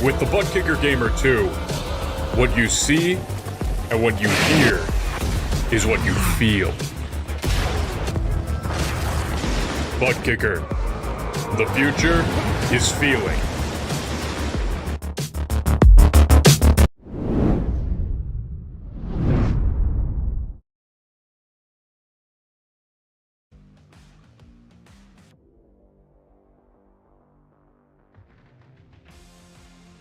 With the Butt Kicker Gamer 2, what you see and what you hear is what you feel. Butt Kicker. The future is feeling.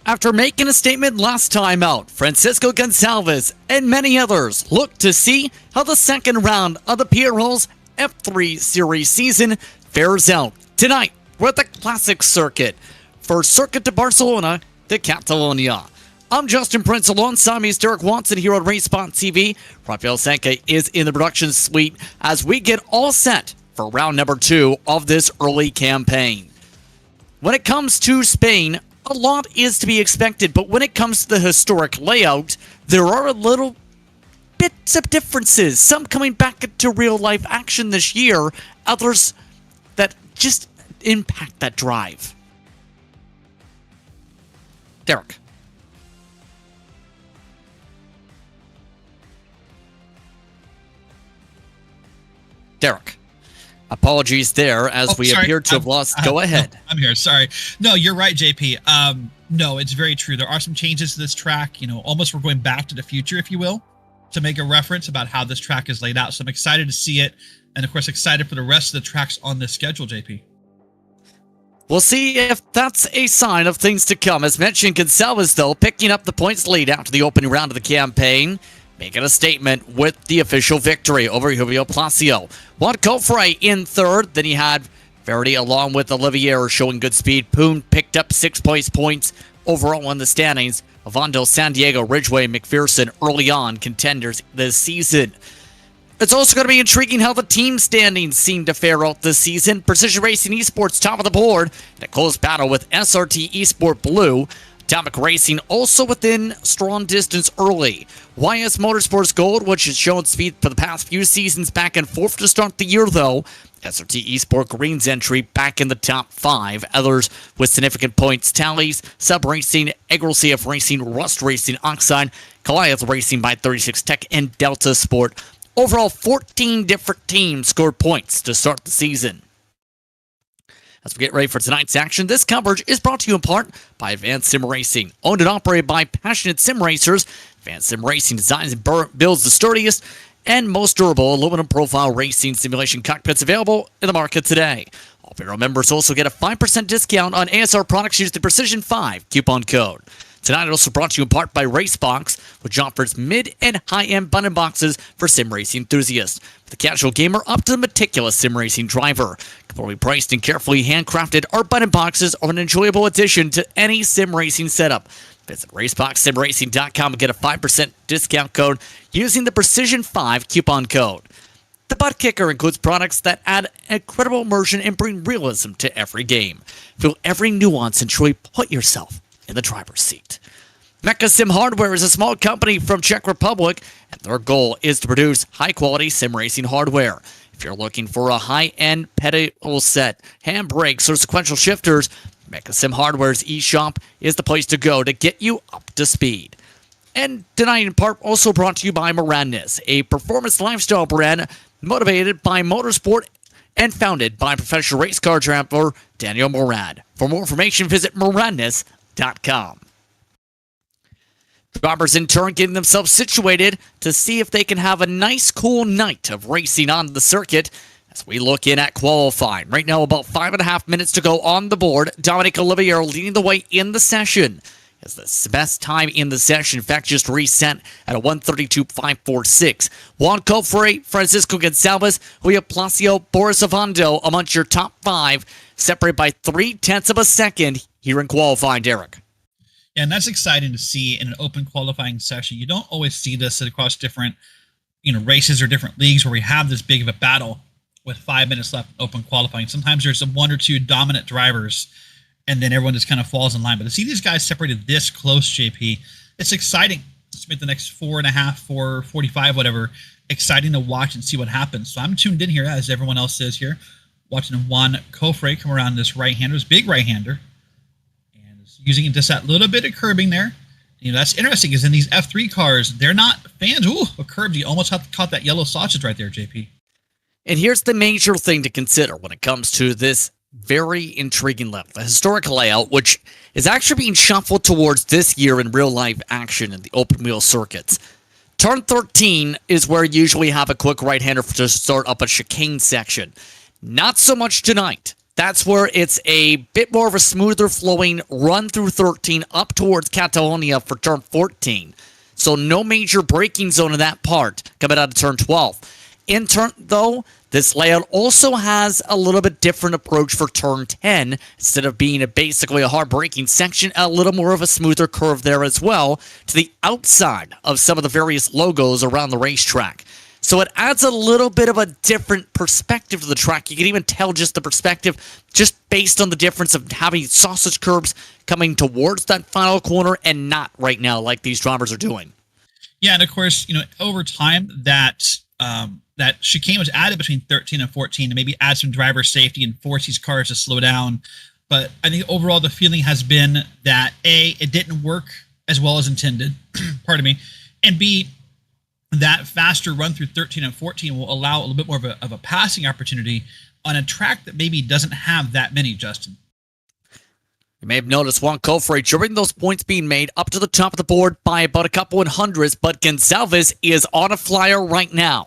After making a statement last time out, Francisco Gonçalves and many others look to see how the second round of the PRL's F3 Series season fares out. Tonight, we're at the Classic Circuit for Circuit de Barcelona de Catalunya. I'm Justin Prince, alongside me is Derek Watson here on RaceSpotTV. Rafael Sanke is in the production suite as we get all set for round number 2 of this early campaign. When it comes to Spain, a lot is to be expected, but when it comes to the historic layout, there are a little bits of differences. Some coming back into real-life action this year, others that just impact that drive. Derek. Derek. Apologies there, as we appear to have lost. Go ahead. No, I'm here. Sorry. No, you're right, JP. No, it's very true. There are some changes to this track. You know, almost we're going back to the future, if you will, to make a reference about how this track is laid out. So I'm excited to see it, and of course, excited for the rest of the tracks on this schedule, JP. We'll see if that's a sign of things to come. As mentioned, Gonçalves, though, picking up the points lead after the opening round of the campaign, making a statement with the official victory over Julio Placio. Juan Cofre in third. Then he had Verdi along with Olivier showing good speed. Poon picked up 6 points overall in the standings. Ovando, San Diego, Ridgeway, McPherson early on contenders this season. It's also going to be intriguing how the team standings seem to fare out this season. Precision Racing Esports top of the board in a close battle with SRT Esport Blue. Atomic Racing also within strong distance early. YS Motorsports Gold, which has shown speed for the past few seasons, back and forth to start the year though. SRT Esport Green's entry back in the top 5. Others with significant points tallies: Sub Racing, Egral CF Racing, Rust Racing, Oxide, Goliath Racing by 36 Tech, and Delta Sport. Overall, 14 different teams scored points to start the season. As we get ready for tonight's action, this coverage is brought to you in part by Advanced Sim Racing. Owned and operated by passionate sim racers, Advanced Sim Racing designs and builds the sturdiest and most durable aluminum profile racing simulation cockpits available in the market today. All Bureau members also get a 5% discount on ASR products using the Precision 5 coupon code. Tonight, also brought to you in part by Racebox, which offers mid and high-end button boxes for sim racing enthusiasts. From the casual gamer up to the meticulous sim racing driver. Completely priced and carefully handcrafted, our button boxes are an enjoyable addition to any sim racing setup. Visit RaceboxSimRacing.com and get a 5% discount code using the Precision 5 coupon code. The Butt Kicker includes products that add incredible immersion and bring realism to every game. Feel every nuance and truly put yourself in the driver's seat. Mecha Sim Hardware is a small company from Czech Republic, and their goal is to produce high-quality sim racing hardware. If you're looking for a high-end pedal set, handbrakes, or sequential shifters, Mecha Sim Hardware's eShop is the place to go to get you up to speed. And tonight, in part, also brought to you by Moradness, a performance lifestyle brand motivated by motorsport and founded by professional race car driver Daniel Morad. For more information, visit Moradness.com. Drivers in turn getting themselves situated to see if they can have a nice cool night of racing on the circuit as we look in at qualifying. Right now, about 5.5 minutes to go on the board. Dominic Olivier leading the way in the session. It's the best time in the session. In fact, just reset at a 1:32.546. Juan Cofre, Francisco Gonçalves, Julio Placio, Boris Ovando amongst your top 5, separated by 0.3 of a second here in qualifying, Derek. Yeah, and that's exciting to see in an open qualifying session. You don't always see this across different, races or different leagues where we have this big of a battle with 5 minutes left in open qualifying. Sometimes there's some 1 or 2 dominant drivers, and then everyone just kind of falls in line. But to see these guys separated this close, JP, it's exciting. Let's make the next 4.5, 4:45, whatever, exciting to watch and see what happens. So I'm tuned in here, as everyone else is here, watching Juan Cofre come around this right-hander, this big right-hander. And as using just that little bit of curbing there. You know, that's interesting because in these F3 cars, they're not fans. Ooh, a curb. You almost caught that yellow sausage right there, JP. And here's the major thing to consider when it comes to this very intriguing lap. The historic layout, which is actually being shuffled towards this year in real-life action in the open-wheel circuits. Turn 13 is where you usually have a quick right-hander to start up a chicane section. Not so much tonight. That's where it's a bit more of a smoother flowing run through 13 up towards Catalonia for turn 14. So no major braking zone in that part coming out of turn 12. In turn, though, this layout also has a little bit different approach for turn 10. Instead of being basically a hard braking section, a little more of a smoother curve there as well to the outside of some of the various logos around the racetrack. So it adds a little bit of a different perspective to the track. You can even tell just the perspective just based on the difference of having sausage curbs coming towards that final corner and not right now like these drivers are doing. Yeah, and of course, you know, over time that that chicane was added between 13 and 14 to maybe add some driver safety and force these cars to slow down. But I think overall the feeling has been that A, it didn't work as well as intended, pardon me, and B, that faster run through 13 and 14 will allow a little bit more of a passing opportunity on a track that maybe doesn't have that many, Justin. You may have noticed Juan Cofre during those points being made up to the top of the board by about a couple in hundreds, but Gonçalves is on a flyer right now.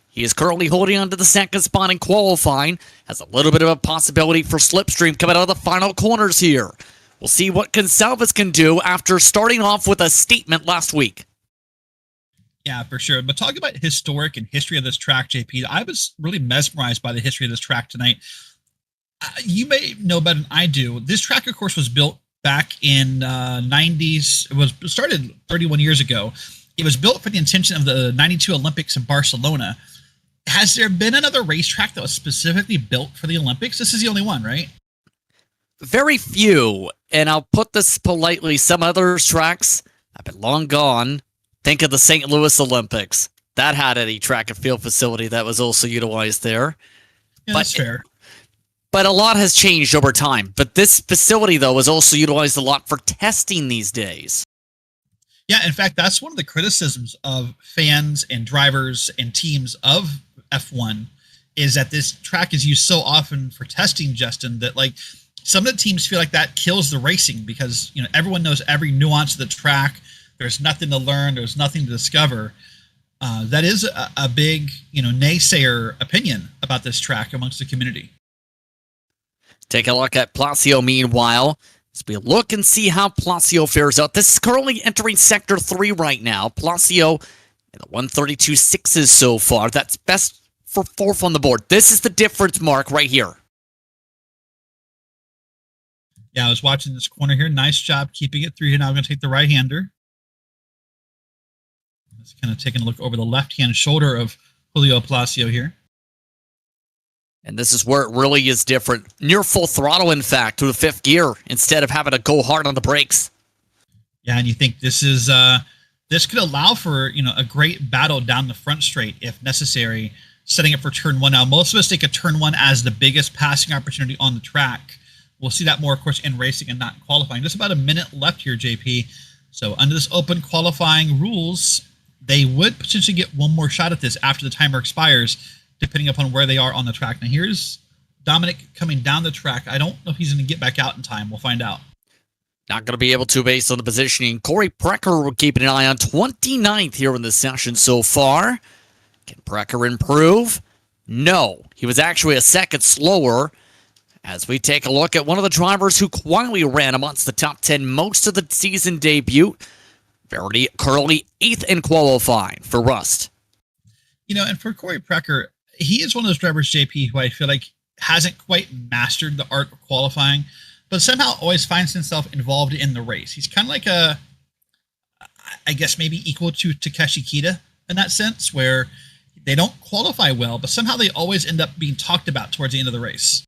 He is currently holding on to the second spot in qualifying, has a little bit of a possibility for slipstream coming out of the final corners here. We'll see what Gonçalves can do after starting off with a statement last week. Yeah, for sure. But talking about historic and history of this track, JP, I was really mesmerized by the history of this track tonight. You may know better than I do. This track, of course, was built back in 90s. It was started 31 years ago. It was built for the intention of the 92 Olympics in Barcelona. Has there been another racetrack that was specifically built for the Olympics? This is the only one, right? Very few, and I'll put this politely, some other tracks have been long gone. Think of the St. Louis Olympics. That had a track and field facility that was also utilized there. Yeah, that's fair. But a lot has changed over time. But this facility, though, is also utilized a lot for testing these days. Yeah, in fact, that's one of the criticisms of fans and drivers and teams of F1 is that this track is used so often for testing, Justin, that like some of the teams feel like that kills the racing because, you know, everyone knows every nuance of the track. There's nothing to learn. There's nothing to discover. That is a big, you know, naysayer opinion about this track amongst the community. Take a look at Placio, meanwhile. As we look and see how Placio fares out. This is currently entering Sector 3 right now. Placio in the 132.6s so far. That's best for fourth on the board. This is the difference mark right here. Yeah, I was watching this corner here. Nice job keeping it through here. Now I'm going to take the right-hander. Just kind of taking a look over the left-hand shoulder of Julio Placio here. And this is where it really is different. Near full throttle, in fact, to the fifth gear instead of having to go hard on the brakes. Yeah, and you think this is this could allow for, you know, a great battle down the front straight if necessary, setting it for turn one. Now, most of us think of turn one as the biggest passing opportunity on the track. We'll see that more, of course, in racing and not in qualifying. Just about a minute left here, JP. So under this open qualifying rules, they would potentially get one more shot at this after the timer expires, depending upon where they are on the track. Now, here's Dominic coming down the track. I don't know if he's going to get back out in time. We'll find out. Not going to be able to based on the positioning. Corey Precker, we're keeping an eye on 29th here in the session so far. Can Precker improve? No. He was actually a second slower. As we take a look at one of the drivers who quietly ran amongst the top 10 most of the season debut. Verity currently 8th in qualifying for Rust. You know, and for Corey Precker, he is one of those drivers, JP, who I feel like hasn't quite mastered the art of qualifying, but somehow always finds himself involved in the race. He's kind of like I guess maybe equal to Takeshi Kita in that sense, where they don't qualify well, but somehow they always end up being talked about towards the end of the race.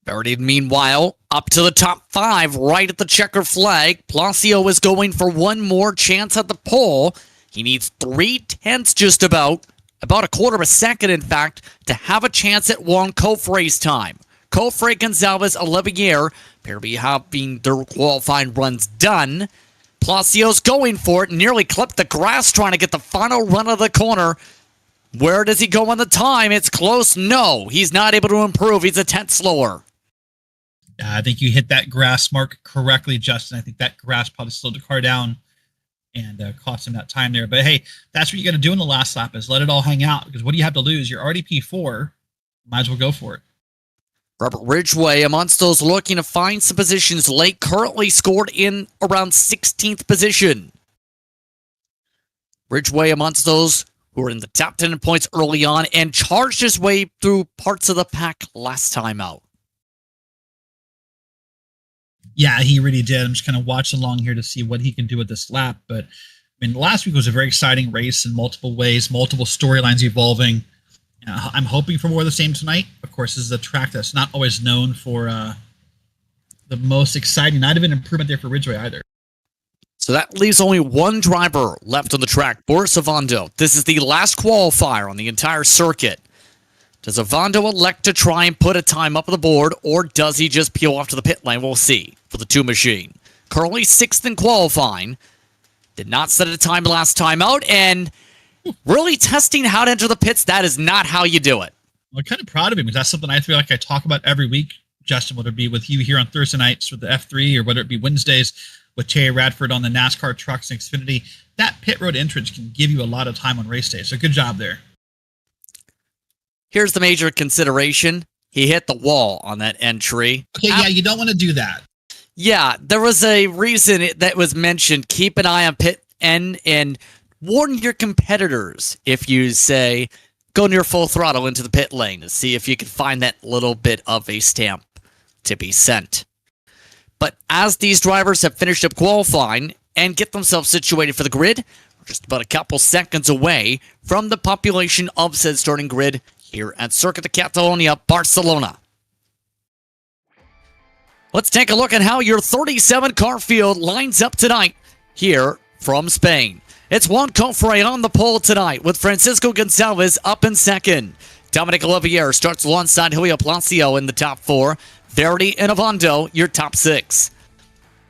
Verity, meanwhile, up to the top 5, right at the checker flag. Placio is going for one more chance at the pole. He needs 3/10 just about a quarter of a second, in fact, to have a chance at Juan Cofre's time. Cofre, Gonzalez, Olivier appear to be having their qualifying runs done. Placio's going for it, nearly clipped the grass trying to get the final run of the corner. Where does he go on the time? It's close. No, he's not able to improve. He's a tenth slower. I think you hit that grass mark correctly, Justin. I think that grass probably slowed the car down and cost him that time there. But hey, that's what you got to do in the last lap, is let it all hang out, because what do you have to lose? You're already P4. Might as well go for it. Robert Ridgway amongst those looking to find some positions late, currently scored in around 16th position. Ridgway amongst those who were in the top 10 in points early on and charged his way through parts of the pack last time out. Yeah, he really did. I'm just kind of watching along here to see what he can do with this lap. But I mean, last week was a very exciting race in multiple ways, multiple storylines evolving. I'm hoping for more of the same tonight. Of course, this is a track that's not always known for the most exciting. Not even improvement there for Ridgway either. So that leaves only one driver left on the track, Boris Ovando. This is the last qualifier on the entire circuit. Does Ovando elect to try and put a time up on the board, or does he just peel off to the pit lane? We'll see for the 2 machine. Currently 6th in qualifying. Did not set a time last time out, and really testing how to enter the pits. That is not how you do it. I'm kind of proud of him, because that's something I feel like I talk about every week, Justin, whether it be with you here on Thursday nights with the F3, or whether it be Wednesdays with Terry Radford on the NASCAR trucks and Xfinity. That pit road entrance can give you a lot of time on race day, so good job there. Here's the major consideration. He hit the wall on that entry. Okay, yeah, you don't want to do that. Yeah, there was a reason that was mentioned. Keep an eye on pit end and warn your competitors if you say go near full throttle into the pit lane to see if you can find that little bit of a stamp to be sent. But as these drivers have finished up qualifying and get themselves situated for the grid, we're just about a couple seconds away from the population of said starting grid here at Circuit de Catalunya, Barcelona. Let's take a look at how your 37 car field lines up tonight here from Spain. It's Juan Cofre on the pole tonight, with Francisco Gonzalez up in second. Dominic Olivier starts alongside Julio Placio in the top 4. Verdi and Ovando, your top 6.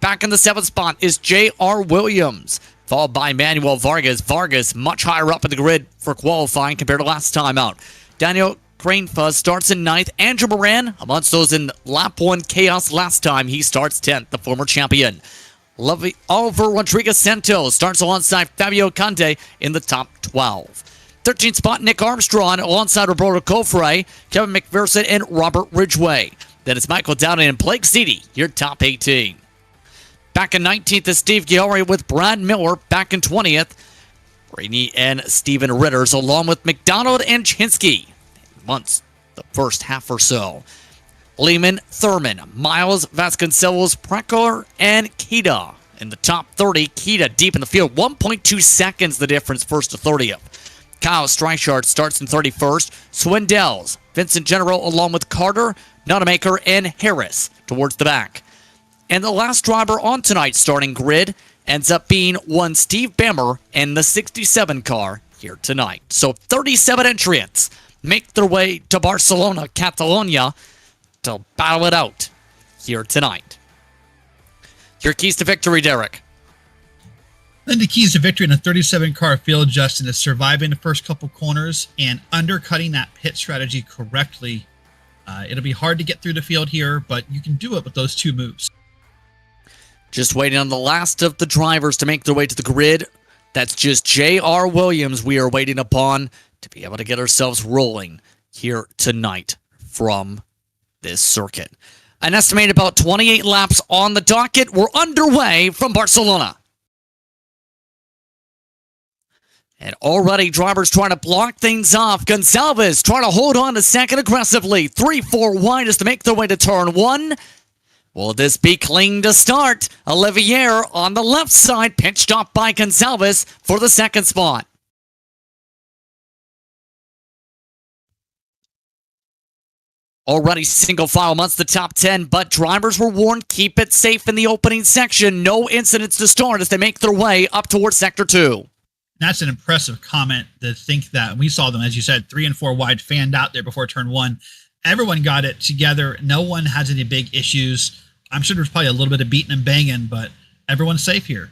Back in the 7th spot is J.R. Williams, followed by Manuel Vargas. Vargas much higher up in the grid for qualifying compared to last time out. Daniel Cranefuzz starts in 9th. Andrew Moran, amongst those in lap 1 chaos last time, he starts 10th, the former champion. Oliver Rodriguez Santos starts alongside Fabio Conde in the top 12. 13th spot, Nick Armstrong alongside Roberto Cofre, Kevin McPherson, and Robert Ridgway. Then it's Michael Downing and Blake Seedy, your top 18. Back in 19th is Steve Giori with Brad Miller. Back in 20th, Rainey and Steven Ritters, along with McDonald and Chinsky. Months, the first half or so. Lehman, Thurman, Miles, Vasconcelos, Prekor, and Kita in the top 30. Kita deep in the field, 1.2 seconds the difference first to 30th. Kyle Streichard starts in 31st. Swindells, Vincent General, along with Carter, Nonamaker, and Harris towards the back. And the last driver on tonight's starting grid ends up being one Steve Bammer in the 67 car here tonight. So 37 entrants make their way to Barcelona, Catalonia, to battle it out here tonight. Your keys to victory, Derek. Then the keys to victory in a 37-car field, Justin, is surviving the first couple corners and undercutting that pit strategy correctly. It'll be hard to get through the field here, but you can do it with those 2 moves. Just waiting on the last of the drivers to make their way to the grid. That's just J.R. Williams we are waiting upon to be able to get ourselves rolling here tonight from this circuit. An estimated about 28 laps on the docket. We're underway from Barcelona. And already drivers trying to block things off. Gonzalez trying to hold on to second aggressively. 3-4 wide as to make their way to turn 1. Will this be clean to start? Olivier on the left side, pinched off by Gonzalez for the second spot. Already single file amongst the top 10, but drivers were warned, keep it safe in the opening section. No incidents to start as they make their way up towards Sector 2. That's an impressive comment to think that we saw them, as you said, 3 and 4 wide fanned out there before turn 1. everyone got it together. No one has any big issues. I'm sure there's probably a little bit of beating and banging, but everyone's safe here.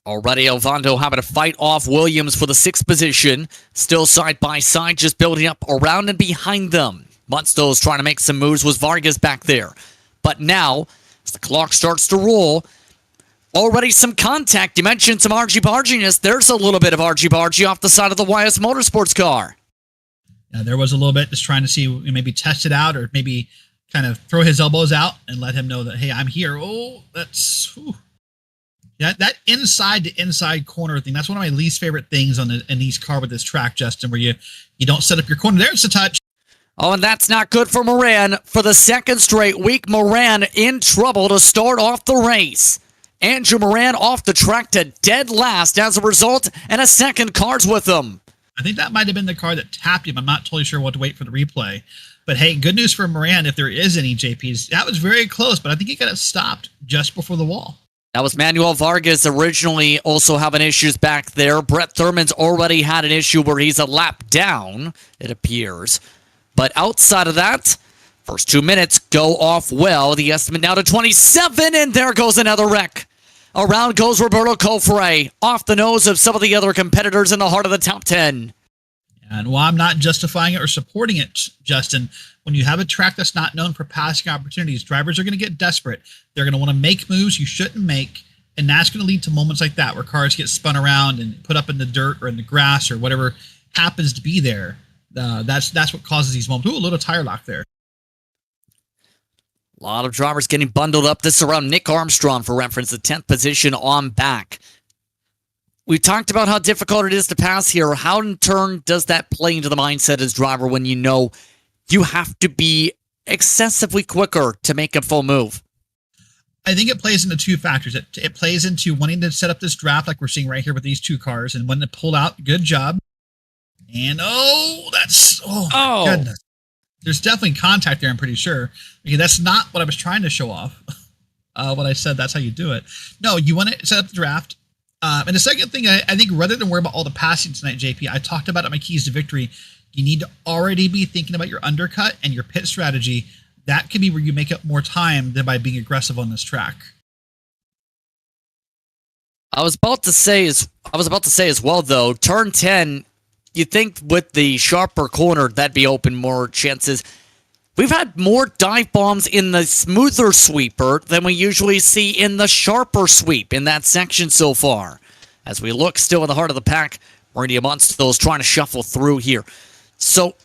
Already Elvando having to fight off Williams for the 6th position. Still side by side, just building up around and behind them. Munsto's trying to make some moves. Was Vargas back there? But now, as the clock starts to roll, already some contact. You mentioned some argy-barginess. There's a little bit of argy-bargy off the side of the YS Motorsports car. Yeah, there was a little bit just trying to see, maybe test it out, or maybe kind of throw his elbows out and let him know that, hey, I'm here. Oh, that's... Whew. Yeah, that inside to inside corner thing, that's one of my least favorite things in these car with this track, Justin, where you don't set up your corner. There's the touch. Oh, and that's not good for Moran. For the 2nd straight week, Moran in trouble to start off the race. Andrew Moran off the track to dead last as a result, and a 2nd car's with him. I think that might have been the car that tapped him. I'm not totally sure what to wait for the replay. But hey, good news for Moran if there is any JPs. That was very close, but I think he got it stopped just before the wall. That was Manuel Vargas originally also having issues back there. Brett Thurman's already had an issue where he's a lap down, it appears. But outside of that, first 2 minutes go off well. The estimate now to 27, and there goes another wreck. Around goes Roberto Cofre, off the nose of some of the other competitors in the heart of the top 10. And while I'm not justifying it or supporting it, Justin, when you have a track that's not known for passing opportunities, drivers are going to get desperate. They're going to want to make moves you shouldn't make, and that's going to lead to moments like that where cars get spun around and put up in the dirt or in the grass or whatever happens to be there. That's what causes these moments. Ooh, a little tire lock there. A lot of drivers getting bundled up. This is around Nick Armstrong, for reference, the 10th position on back. We talked about how difficult it is to pass here. How, in turn, does that play into the mindset as driver when you know you have to be excessively quicker to make a full move? I think it plays into 2 factors. It plays into wanting to set up this draft like we're seeing right here with these 2 cars, and when it pulled out, good job. And oh, my goodness. There's definitely contact there, I'm pretty sure. Okay, that's not what I was trying to show off. What I said, that's how you do it. No, you want to set up the draft. And the second thing, I think rather than worry about all the passing tonight, JP, I talked about it in my keys to victory. You need to already be thinking about your undercut and your pit strategy. That can be where you make up more time than by being aggressive on this track. I was about to say as well, though, turn 10, you think with the sharper corner, that'd be open more chances. We've had more dive bombs in the smoother sweeper than we usually see in the sharper sweep in that section so far. As we look still in the heart of the pack, Randy Munsto's trying to shuffle through here. So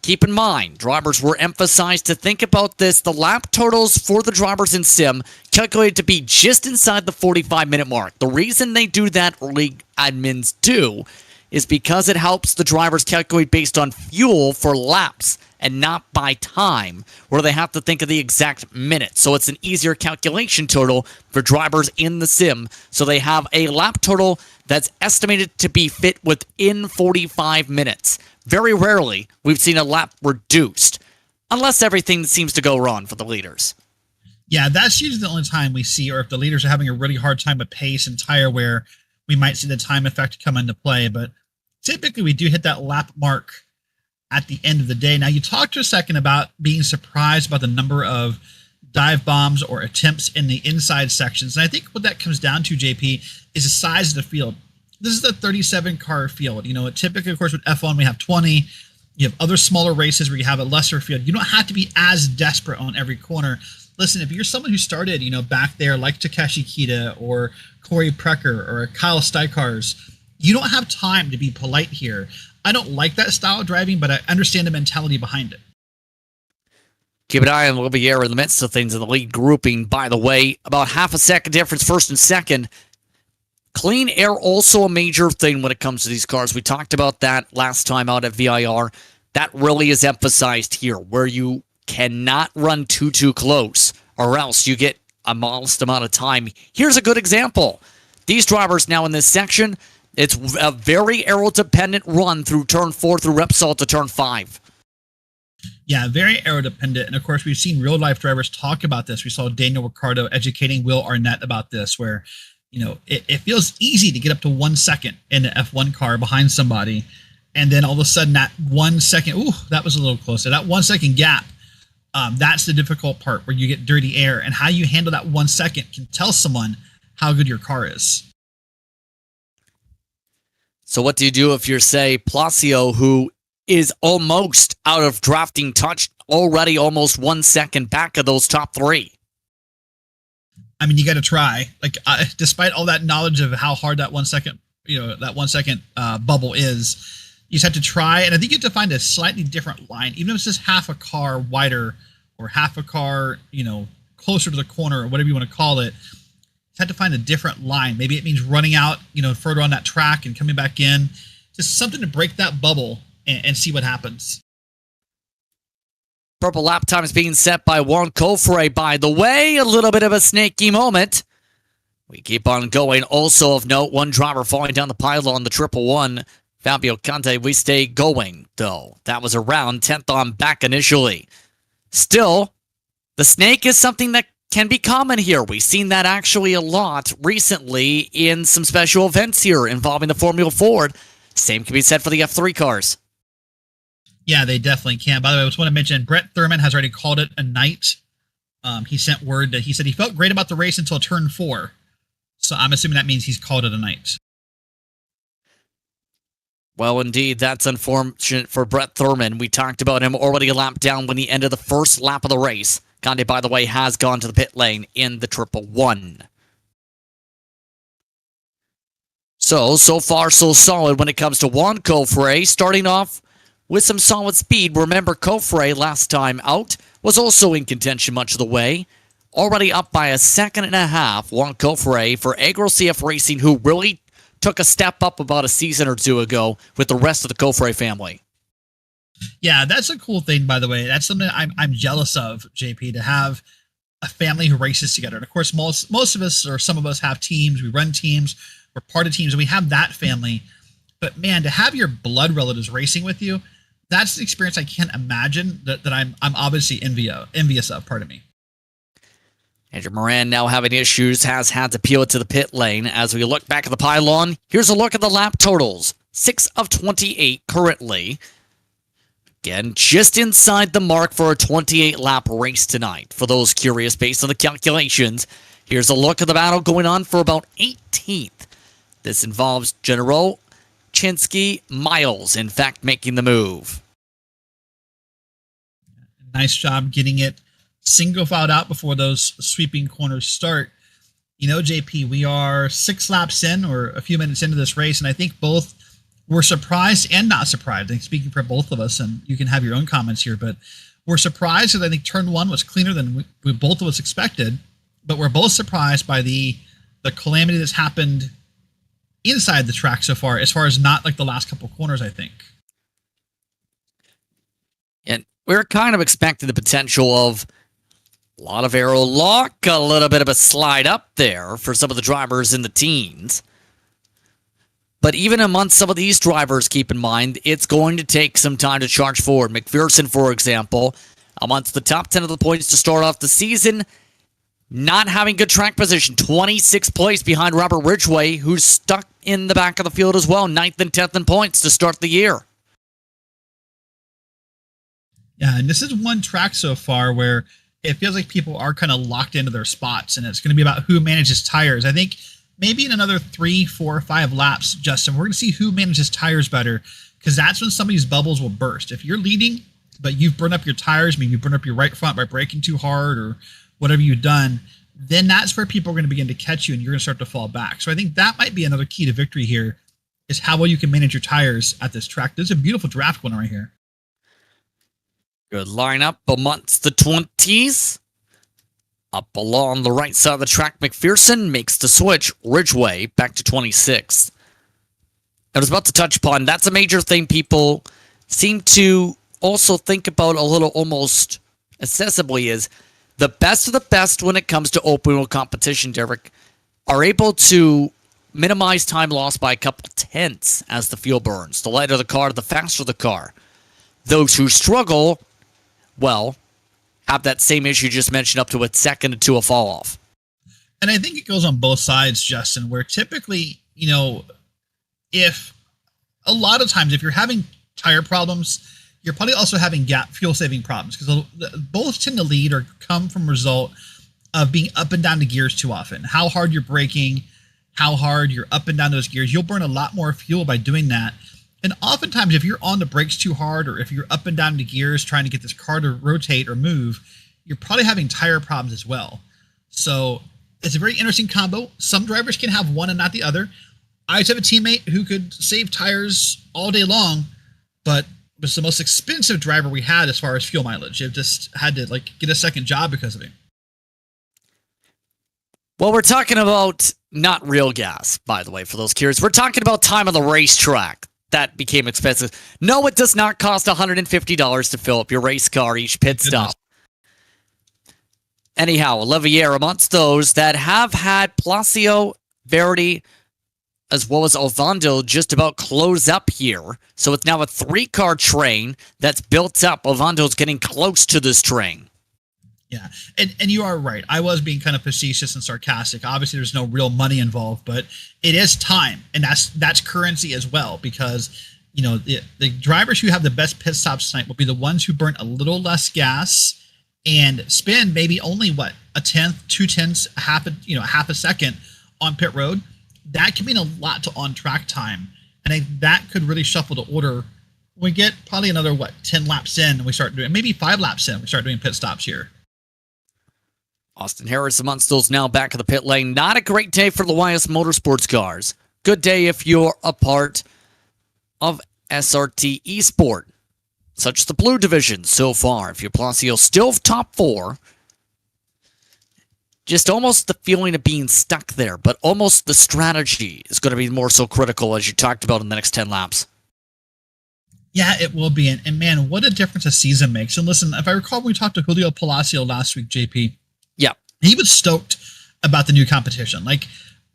keep in mind, drivers were emphasized to think about this. The lap totals for the drivers in Sim calculated to be just inside the 45-minute mark. The reason they do that, league admins do, is because it helps the drivers calculate based on fuel for laps and not by time, where they have to think of the exact minute. So it's an easier calculation total for drivers in the sim. So they have a lap total that's estimated to be fit within 45 minutes. Very rarely we've seen a lap reduced, unless everything seems to go wrong for the leaders. Yeah, that's usually the only time we see, or if the leaders are having a really hard time with pace and tire wear, we might see the time effect come into play. But typically we do hit that lap mark at the end of the day. Now, you talked a second about being surprised about the number of dive bombs or attempts in the inside sections. And I think what that comes down to, JP, is the size of the field. This is the 37 car field. You know, typically, of course, with F1, we have 20. You have other smaller races where you have a lesser field. You don't have to be as desperate on every corner. Listen, if you're someone who started, back there like Takeshi Kita or Corey Precker or Kyle Steikars, you don't have time to be polite here. I don't like that style of driving, but I understand the mentality behind it. Keep an eye on Olivier in the midst of things in the lead grouping, by the way. About half a second difference, first and second. Clean air also a major thing when it comes to these cars. We talked about that last time out at VIR. That really is emphasized here, where you cannot run too close, or else you get a modest amount of time. Here's a good example. These drivers now in this section, it's a very aero-dependent run through turn 4 through Repsol to turn 5. Yeah, very aero-dependent. And of course, we've seen real-life drivers talk about this. We saw Daniel Ricciardo educating Will Arnett about this, where it feels easy to get up to 1 second in an F1 car behind somebody. and then all of a sudden that 1 second, ooh, that was a little closer. That 1 second gap, that's the difficult part where you get dirty air, and how you handle that 1 second can tell someone how good your car is. So what do you do if you're, say, Placio, who is almost out of drafting touch, already almost 1 second back of those top three? I mean, you got to try. Like, despite all that knowledge of how hard that 1 second, that 1 second bubble is, you just have to try. And I think you have to find a slightly different line, even if it's just half a car wider or half a car, closer to the corner or whatever you want to call it. You have to find a different line. Maybe it means running out, further on that track and coming back in. Just something to break that bubble and see what happens. Purple lap time is being set by Juan Cofre, by the way. A little bit of a snaky moment. We keep on going. Also of note, one driver falling down the pylon, the 111, Fabio Conte. We stay going, though. That was around 10th on back initially. Still, the snake is something that can be common here. We've seen that actually a lot recently in some special events here involving the Formula Ford. Same can be said for the F3 cars. Yeah, they definitely can. By the way, I just want to mention, Brett Thurman has already called it a night. He sent word that he said he felt great about the race until turn 4. So I'm assuming that means he's called it a night. Well, indeed, that's unfortunate for Brett Thurman. We talked about him already a lap down when he ended the first lap of the race. Conde, by the way, has gone to the pit lane in the 111. So far, so solid when it comes to Juan Cofre, starting off with some solid speed. Remember, Cofre last time out was also in contention much of the way. Already up by a second and a half, Juan Cofre for Agro CF Racing, who really took a step up about a season or two ago with the rest of the Cofre family. Yeah, that's a cool thing, by the way. That's something I'm jealous of, JP, to have a family who races together. And of course, most of us, or some of us, have teams. We run teams. We're part of teams, and we have that family. But man, to have your blood relatives racing with you, that's the experience I can't imagine that I'm obviously envious of. Pardon me. Andrew Moran, now having issues, has had to peel it to the pit lane. As we look back at the pylon, here's a look at the lap totals. 6 of 28 currently. Again, just inside the mark for a 28-lap race tonight. For those curious based on the calculations, here's a look at the battle going on for about 18th. This involves General Chinsky Miles, in fact, making the move. Nice job getting it single filed out before those sweeping corners start. JP, we are 6 laps in, or a few minutes into this race, and I think both were surprised and not surprised. I think, speaking for both of us, and you can have your own comments here, but we're surprised because I think turn 1 was cleaner than we both of us expected, but we're both surprised by the calamity that's happened inside the track so far as not like the last couple corners, I think. And we're kind of expecting the potential of a lot of aero lock, a little bit of a slide up there for some of the drivers in the teens. But even amongst some of these drivers, keep in mind, it's going to take some time to charge forward. McPherson, for example, amongst the top 10 of the points to start off the season, not having good track position. 26th place behind Robert Ridgway, who's stuck in the back of the field as well. 9th and 10th in points to start the year. Yeah, and this is one track so far where it feels like people are kind of locked into their spots, and it's going to be about who manages tires. I think maybe in another 3, 4, 5 laps, Justin, we're going to see who manages tires better, because that's when some of these bubbles will burst. If you're leading, but you've burned up your tires, maybe you burned up your right front by braking too hard or whatever you've done, then that's where people are going to begin to catch you and you're going to start to fall back. So I think that might be another key to victory here, is how well you can manage your tires at this track. There's a beautiful draft going right here. Good lineup amongst the 20s. Up along the right side of the track, McPherson makes the switch. Ridgway back to 26th. I was about to touch upon, that's a major thing people seem to also think about a little almost excessively, is the best of the best when it comes to open wheel competition, Derek, are able to minimize time lost by a couple tenths as the fuel burns. The lighter the car, the faster the car. Those who struggle, well, have that same issue just mentioned, up to a second to a fall off. And I think it goes on both sides, Justin, where typically, if a lot of times, if you're having tire problems, you're probably also having fuel saving problems, because both tend to lead or come from a result of being up and down the gears too often. How hard you're braking, how hard you're up and down those gears. You'll burn a lot more fuel by doing that. And oftentimes, if you're on the brakes too hard, or if you're up and down the gears trying to get this car to rotate or move, you're probably having tire problems as well. So it's a very interesting combo. Some drivers can have one and not the other. I used to have a teammate who could save tires all day long, but was the most expensive driver we had as far as fuel mileage. It just had to get a second job because of it. Well, we're talking about not real gas, by the way, for those curious. We're talking about time on the racetrack. That became expensive. No, it does not cost $150 to fill up your race car each pit stop. Anyhow, Olivier, amongst those that have had Placio, Verdi, as well as Ovando just about close up here. So it's now a 3-car train that's built up. Ovando's getting close to this train. Yeah, and you are right. I was being kind of facetious and sarcastic. Obviously, there's no real money involved, but it is time, and that's currency as well, because the drivers who have the best pit stops tonight will be the ones who burn a little less gas and spend maybe only a tenth, 2/10, half a second on pit road. That can mean a lot to on-track time, and I think that could really shuffle the order. We get probably another 10 laps in, and we start doing maybe 5 laps in. We start doing pit stops here. Austin Harris amongst those now back in the pit lane. Not a great day for the YS Motorsports cars. Good day if you're a part of SRT Esport, such as the Blue Division so far. If you're Placio, still top 4. Just almost the feeling of being stuck there, but almost the strategy is going to be more so critical, as you talked about in the next 10 laps. Yeah, it will be. And man, what a difference a season makes. And listen, if I recall, when we talked to Julio Palacio last week, JP, yeah, he was stoked about the new competition.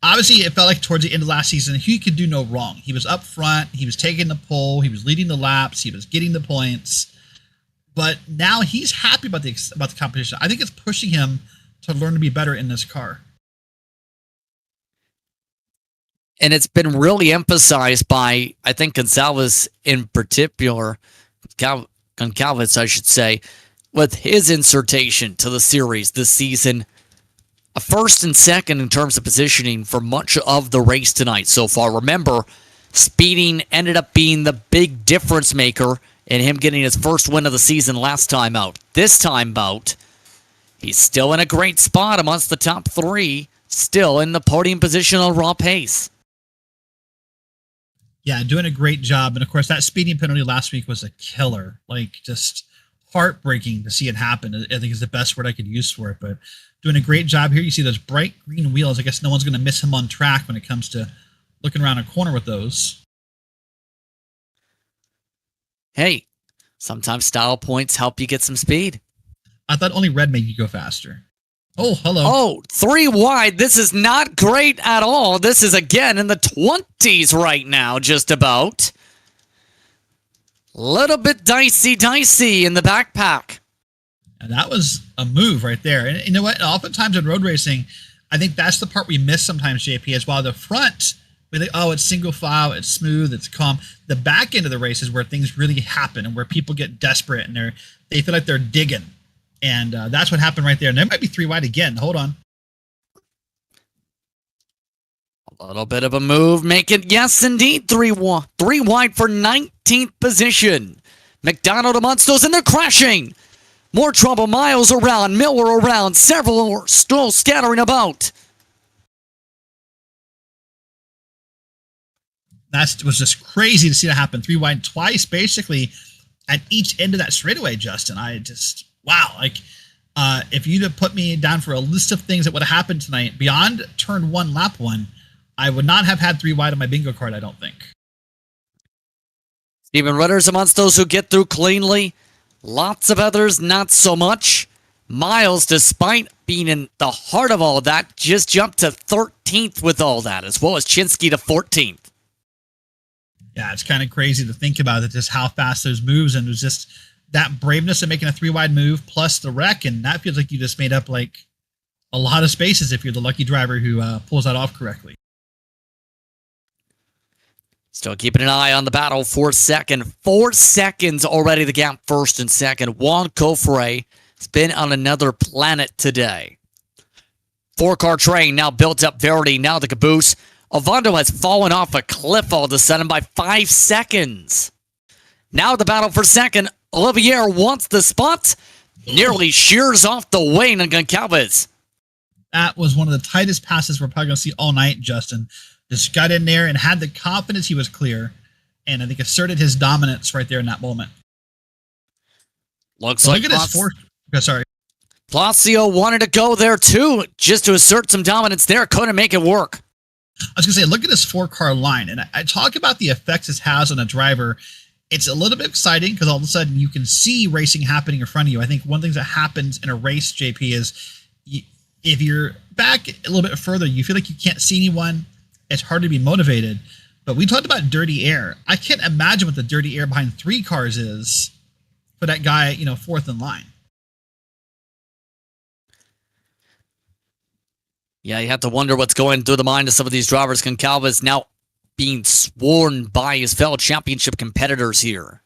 Obviously, it felt like towards the end of last season, he could do no wrong. He was up front. He was taking the pole. He was leading the laps. He was getting the points. But now he's happy about the competition. I think it's pushing him to learn to be better in this car. And it's been really emphasized by, I think, Gonzalez in particular, Goncalves, I should say, with his insertion to the series this season. A first and second in terms of positioning for much of the race tonight so far. Remember, speeding ended up being the big difference maker in him getting his first win of the season last time out. This time out, he's still in a great spot amongst the top 3, still in the podium position on raw pace. Yeah, doing a great job. And of course, that speeding penalty last week was a killer. Just heartbreaking to see it happen. I think is the best word I could use for it. But doing a great job here. You see those bright green wheels. I guess no one's going to miss him on track when it comes to looking around a corner with those. Hey, sometimes style points help you get some speed. I thought only red made you go faster. Oh, hello. Oh, 3 wide. This is not great at all. This is, again, in the 20s right now, just about. Little bit dicey in the backpack. And that was a move right there. And you know what? Oftentimes in road racing, I think that's the part we miss sometimes, JP, is while the front, we think, oh, it's single file, it's smooth, it's calm. The back end of the race is where things really happen and where people get desperate and they feel like they're digging. And that's what happened right there. And there might be 3 wide again. Hold on. A little bit of a move. Make it, yes, indeed, 3 wide for 19th position. McDonald amongst those, and they're crashing. More trouble. Miles around. Miller around. Several are still scattering about. That was just crazy to see that happen. 3 wide twice, basically, at each end of that straightaway, Justin. Wow. If you'd have put me down for a list of things that would have happened tonight beyond turn 1, lap 1, I would not have had 3 wide on my bingo card, I don't think. Steven Ritter's amongst those who get through cleanly. Lots of others, not so much. Miles, despite being in the heart of all of that, just jumped to 13th with all that, as well as Chinsky to 14th. Yeah, it's kind of crazy to think about it, just how fast those moves, and it was just that braveness of making a 3 wide move plus the wreck, and that feels like you just made up a lot of spaces if you're the lucky driver who pulls that off correctly. Still keeping an eye on the battle for second. 4 seconds already the gap first and second. Juan Cofre has been on another planet today. 4-car train now built up. Verity now the caboose. Ovando has fallen off a cliff all of a sudden by 5 seconds. Now the battle for second. Olivier wants the spot. Nearly shears off the Wayne and Goncalves. That was one of the tightest passes we're probably going to see all night, Justin. Just got in there and had the confidence he was clear, and I think asserted his dominance right there in that moment. Looks like look at his four. Sorry. Placio wanted to go there too, just to assert some dominance there. Couldn't make it work. I was going to say, look at this 4-car line, and I talk about the effects this has on a driver. It's a little bit exciting because all of a sudden you can see racing happening in front of you. I think one thing that happens in a race, JP, is if you're back a little bit further, you feel like you can't see anyone. It's hard to be motivated. But we talked about dirty air. I can't imagine what the dirty air behind 3 cars is for that guy, fourth in line. Yeah, you have to wonder what's going through the mind of some of these drivers. Goncalves now being sworn by his fellow championship competitors here.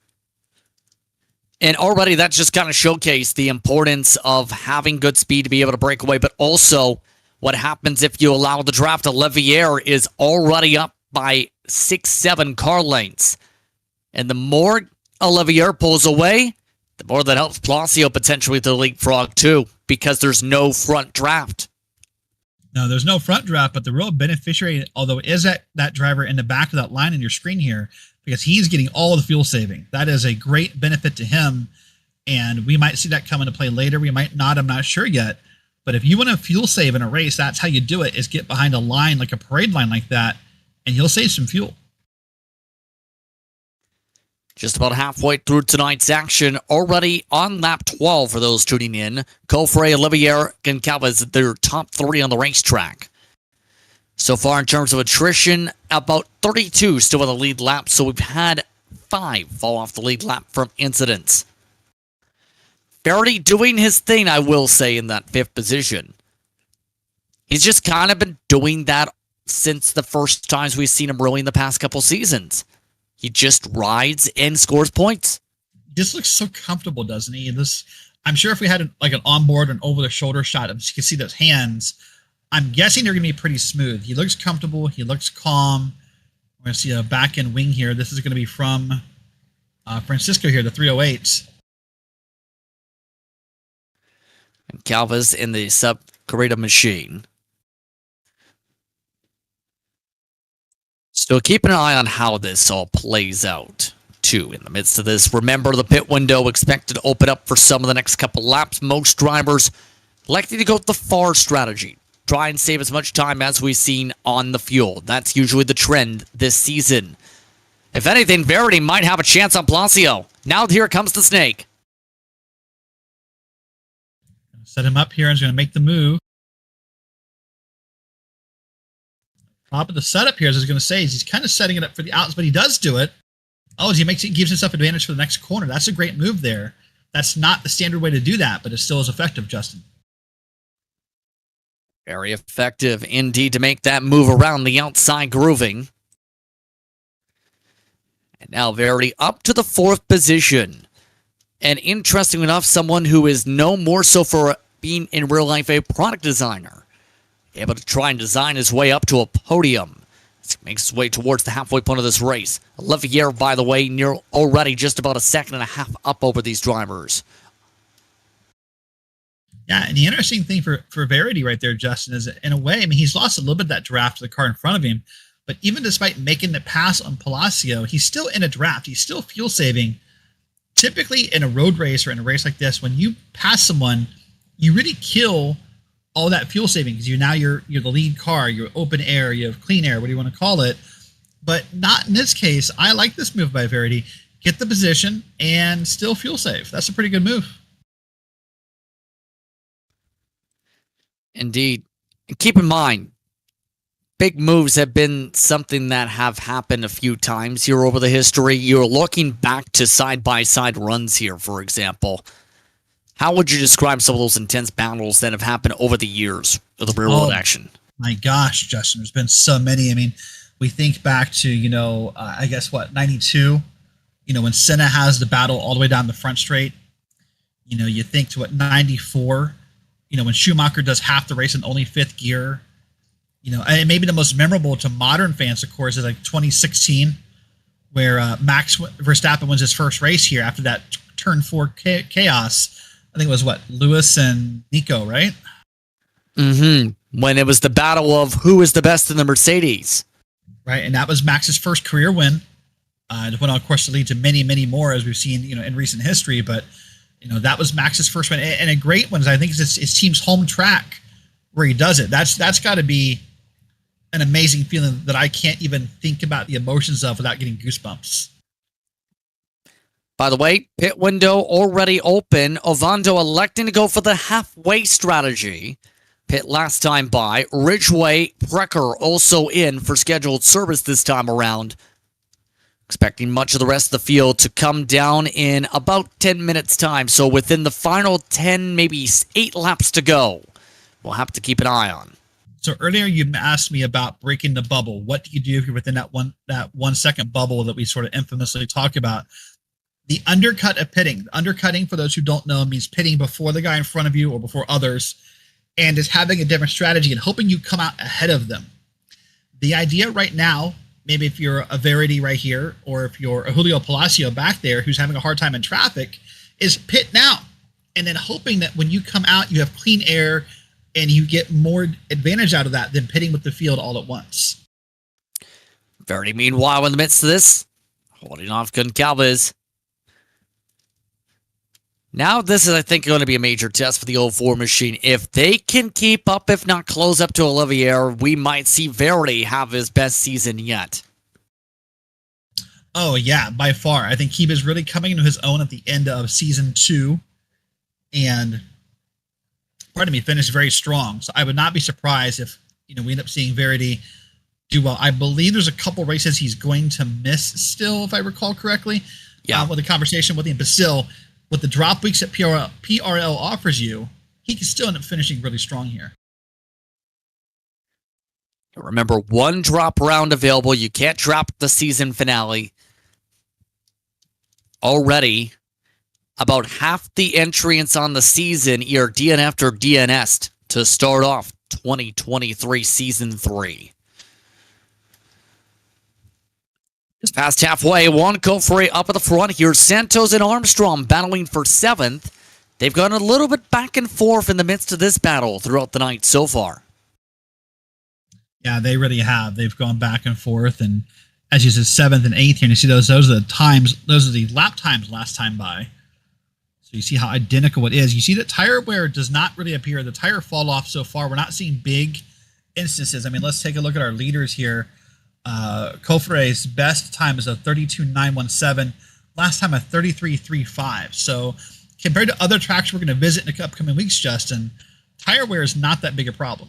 And already that just kind of showcased the importance of having good speed to be able to break away, but also what happens if you allow the draft. Olivier is already up by 6-7 car lengths. And the more Olivier pulls away, the more that helps Placio potentially to leapfrog too, because there's no front draft. No, there's no front draft, but the real beneficiary, although, is that driver in the back of that line in your screen here, because he's getting all of the fuel saving. That is a great benefit to him, and we might see that come into play later. We might not. I'm not sure yet. But if you want to fuel save in a race, that's how you do it, is get behind a line, like a parade line like that, and you'll save some fuel. Just about halfway through tonight's action, already on lap 12 for those tuning in. Cofre, Olivier, Goncalves, their top 3 on the racetrack. So far in terms of attrition, about 32 still on the lead lap, so we've had 5 fall off the lead lap from incidents. Verity doing his thing, I will say, in that 5th position. He's just kind of been doing that since the first times we've seen him really in the past couple seasons. He just rides and scores points. This looks so comfortable, doesn't he? I'm sure if we had an onboard and over-the-shoulder shot, you can see those hands. I'm guessing they're going to be pretty smooth. He looks comfortable. He looks calm. We're going to see a back-end wing here. This is going to be from Francisco here, the 308. And Calvas in the sub-Corrida machine. Still keeping an eye on how this all plays out, too. In the midst of this, remember the pit window expected to open up for some of the next couple laps. Most drivers likely to go with the FAR strategy. Try and save as much time as we've seen on the fuel. That's usually the trend this season. If anything, Verity might have a chance on Placio. Now here comes the snake. Set him up here and he's going to make the move. Top of the setup here, as I was going to say, is he's kind of setting it up for the outs, but he does do it. Oh, he gives himself advantage for the next corner. That's a great move there. That's not the standard way to do that, but it still is effective, Justin. Very effective indeed to make that move around the outside grooving. And now Verity up to the 4th position. And interesting enough, someone who is known more so for being in real life a product designer. Able to try and design his way up to a podium. He makes his way towards the halfway point of this race. Olivier, by the way, near already just about a second and a half up over these drivers. Yeah, and the interesting thing for Verity right there, Justin, is in a way, he's lost a little bit of that draft to the car in front of him, but even despite making the pass on Placio, he's still in a draft. He's still fuel saving. Typically in a road race or in a race like this, when you pass someone, you really kill all that fuel saving because you're the lead car, you're open air, you have clean air, what do you want to call it? But not in this case. I like this move by Verity. Get the position and still fuel save. That's a pretty good move. Indeed. And keep in mind, big moves have been something that have happened a few times here over the history. You're looking back to side-by-side runs here, for example. How would you describe some of those intense battles that have happened over the years of the real world action? My gosh, Justin, there's been so many. We think back to, I guess what, 92, when Senna has the battle all the way down the front straight. You think to what, 94, when Schumacher does half the race in only fifth gear. And maybe the most memorable to modern fans, of course, is like 2016, where Max Verstappen wins his first race here after that turn 4 chaos. I think it was what, Lewis and Nico, right? When it was the battle of who is the best in the Mercedes. Right, and that was Max's first career win. It went on, of course, to lead to many, many more, as we've seen, in recent history. But, that was Max's first win, and a great one. I think it's his team's home track where he does it. That's got to be an amazing feeling that I can't even think about the emotions of without getting goosebumps. By the way, pit window already open. Ovando electing to go for the halfway strategy. Pit last time by. Ridgeway, Precker also in for scheduled service this time around. Expecting much of the rest of the field to come down in about 10 minutes time. So within the final 10, maybe 8 laps to go. We'll have to keep an eye on. So earlier you asked me about breaking the bubble. What do you do if you're within that 1 second bubble that we sort of infamously talk about? The undercut of pitting. Undercutting, for those who don't know, means pitting before the guy in front of you or before others, and is having a different strategy and hoping you come out ahead of them. The idea right now, maybe if you're a Verity right here, or if you're a Julio Palacio back there who's having a hard time in traffic, is pit now. And then hoping that when you come out, you have clean air and you get more advantage out of that than pitting with the field all at once. Verity, meanwhile, in the midst of this, holding off Goncalves. Now this is, I think, going to be a major test for the 04 machine. If they can keep up, if not close up to Olivier, we might see Verity have his best season yet. Oh, yeah, by far. I think he was really coming into his own at the end of Season 2. And, finished very strong. So I would not be surprised if, we end up seeing Verity do well. I believe there's a couple races he's going to miss still, if I recall correctly. Yeah. With a conversation with him, but still, with the drop weeks that PRL offers you, he can still end up finishing really strong here. Remember, 1 drop round available. You can't drop the season finale. Already, about half the entrants on the season are DNF'd or DNS'd to start off 2023 Season 3. Just past halfway, Juan Cofre up at the front. Here's Santos and Armstrong battling for 7th. They've gone a little bit back and forth in the midst of this battle throughout the night so far. Yeah, they really have. They've gone back and forth, and as you said, 7th and 8th here, and you see those are the times, those are the lap times last time by. So you see how identical it is. You see that tire wear does not really appear. The tire fall off so far. We're not seeing big instances. Let's take a look at our leaders here. Cofre's best time is a 32.917. Last time a 33.35. So compared to other tracks we're going to visit in the upcoming weeks, Justin, tire wear is not that big a problem.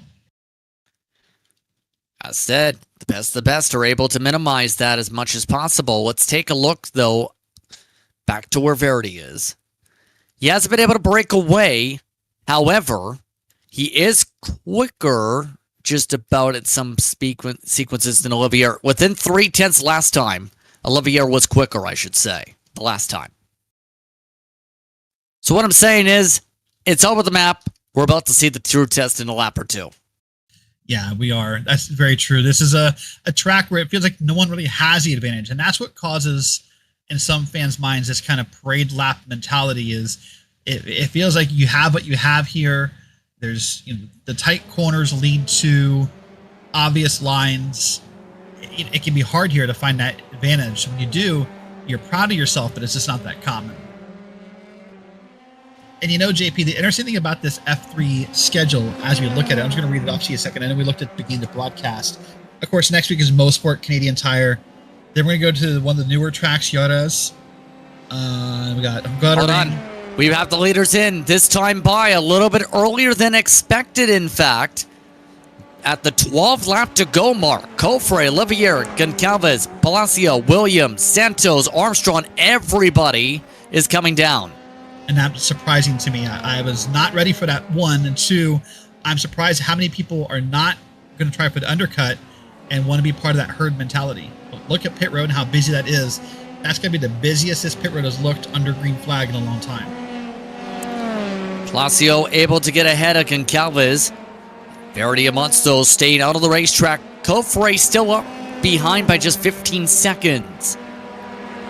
As said, the best are able to minimize that as much as possible. Let's take a look, though, back to where Verity is. He hasn't been able to break away. However, he is quicker just about at some sequences than Olivier. Within 0.3 last time. Olivier was quicker, I should say, the last time. So what I'm saying is, it's over the map. We're about to see the true test in a lap or two. Yeah, we are. That's very true. This is a track where it feels like no one really has the advantage. And that's what causes, in some fans' minds, this kind of parade lap mentality is it feels like you have what you have here. There's the tight corners lead to obvious lines. It can be hard here to find that advantage. When you do, you're proud of yourself, but it's just not that common. And JP, the interesting thing about this F3 schedule, as we look at it, I'm just going to read it off to you a second. I know we looked at the beginning of the broadcast. Of course, next week is Mosport, Canadian Tire. Then we're going to go to one of the newer tracks, Yaras. We got Hold on. We have the leaders in, this time by a little bit earlier than expected, in fact. At the 12 lap to go mark, Cofre, Olivier, Goncalves, Palacio, Williams, Santos, Armstrong, everybody is coming down. And that's surprising to me. I was not ready for that, 1. And 2, I'm surprised how many people are not going to try for the undercut. and want to be part of that herd mentality. But look at pit road and how busy that is. That's going to be the busiest this pit road has looked under green flag in a long time. Palacio able to get ahead of Goncalves. Verity amongst those staying out of the racetrack. Kofre still up behind by just 15 seconds.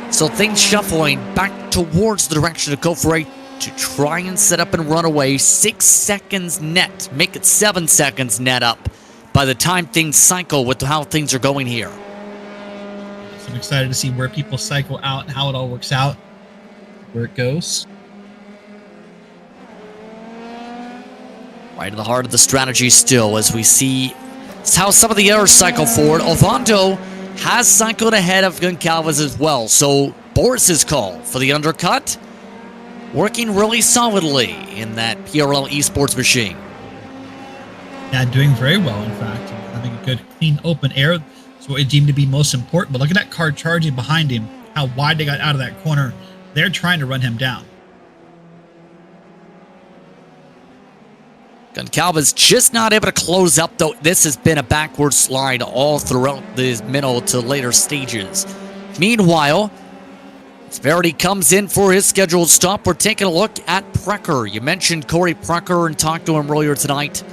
So things shuffling back towards the direction of Kofre to try and set up and run away. 6 seconds net. Make it 7 seconds net up by the time things cycle with how things are going here. So I'm excited to see where people cycle out and how it all works out, where it goes. Right in the heart of the strategy still, as we see how some of the others cycle forward. Ovando has cycled ahead of Goncalves as well. So Boris's call for the undercut, working really solidly in that PRL esports machine. Yeah, doing very well, in fact. Having a good, clean, open air. That's what we deem to be most important. But look at that car charging behind him, how wide they got out of that corner. They're trying to run him down. Goncalves just not able to close up, though. This has been a backward slide all throughout the middle to later stages. Meanwhile, as Verity comes in for his scheduled stop, we're taking a look at Precker. You mentioned Corey Precker and talked to him earlier tonight.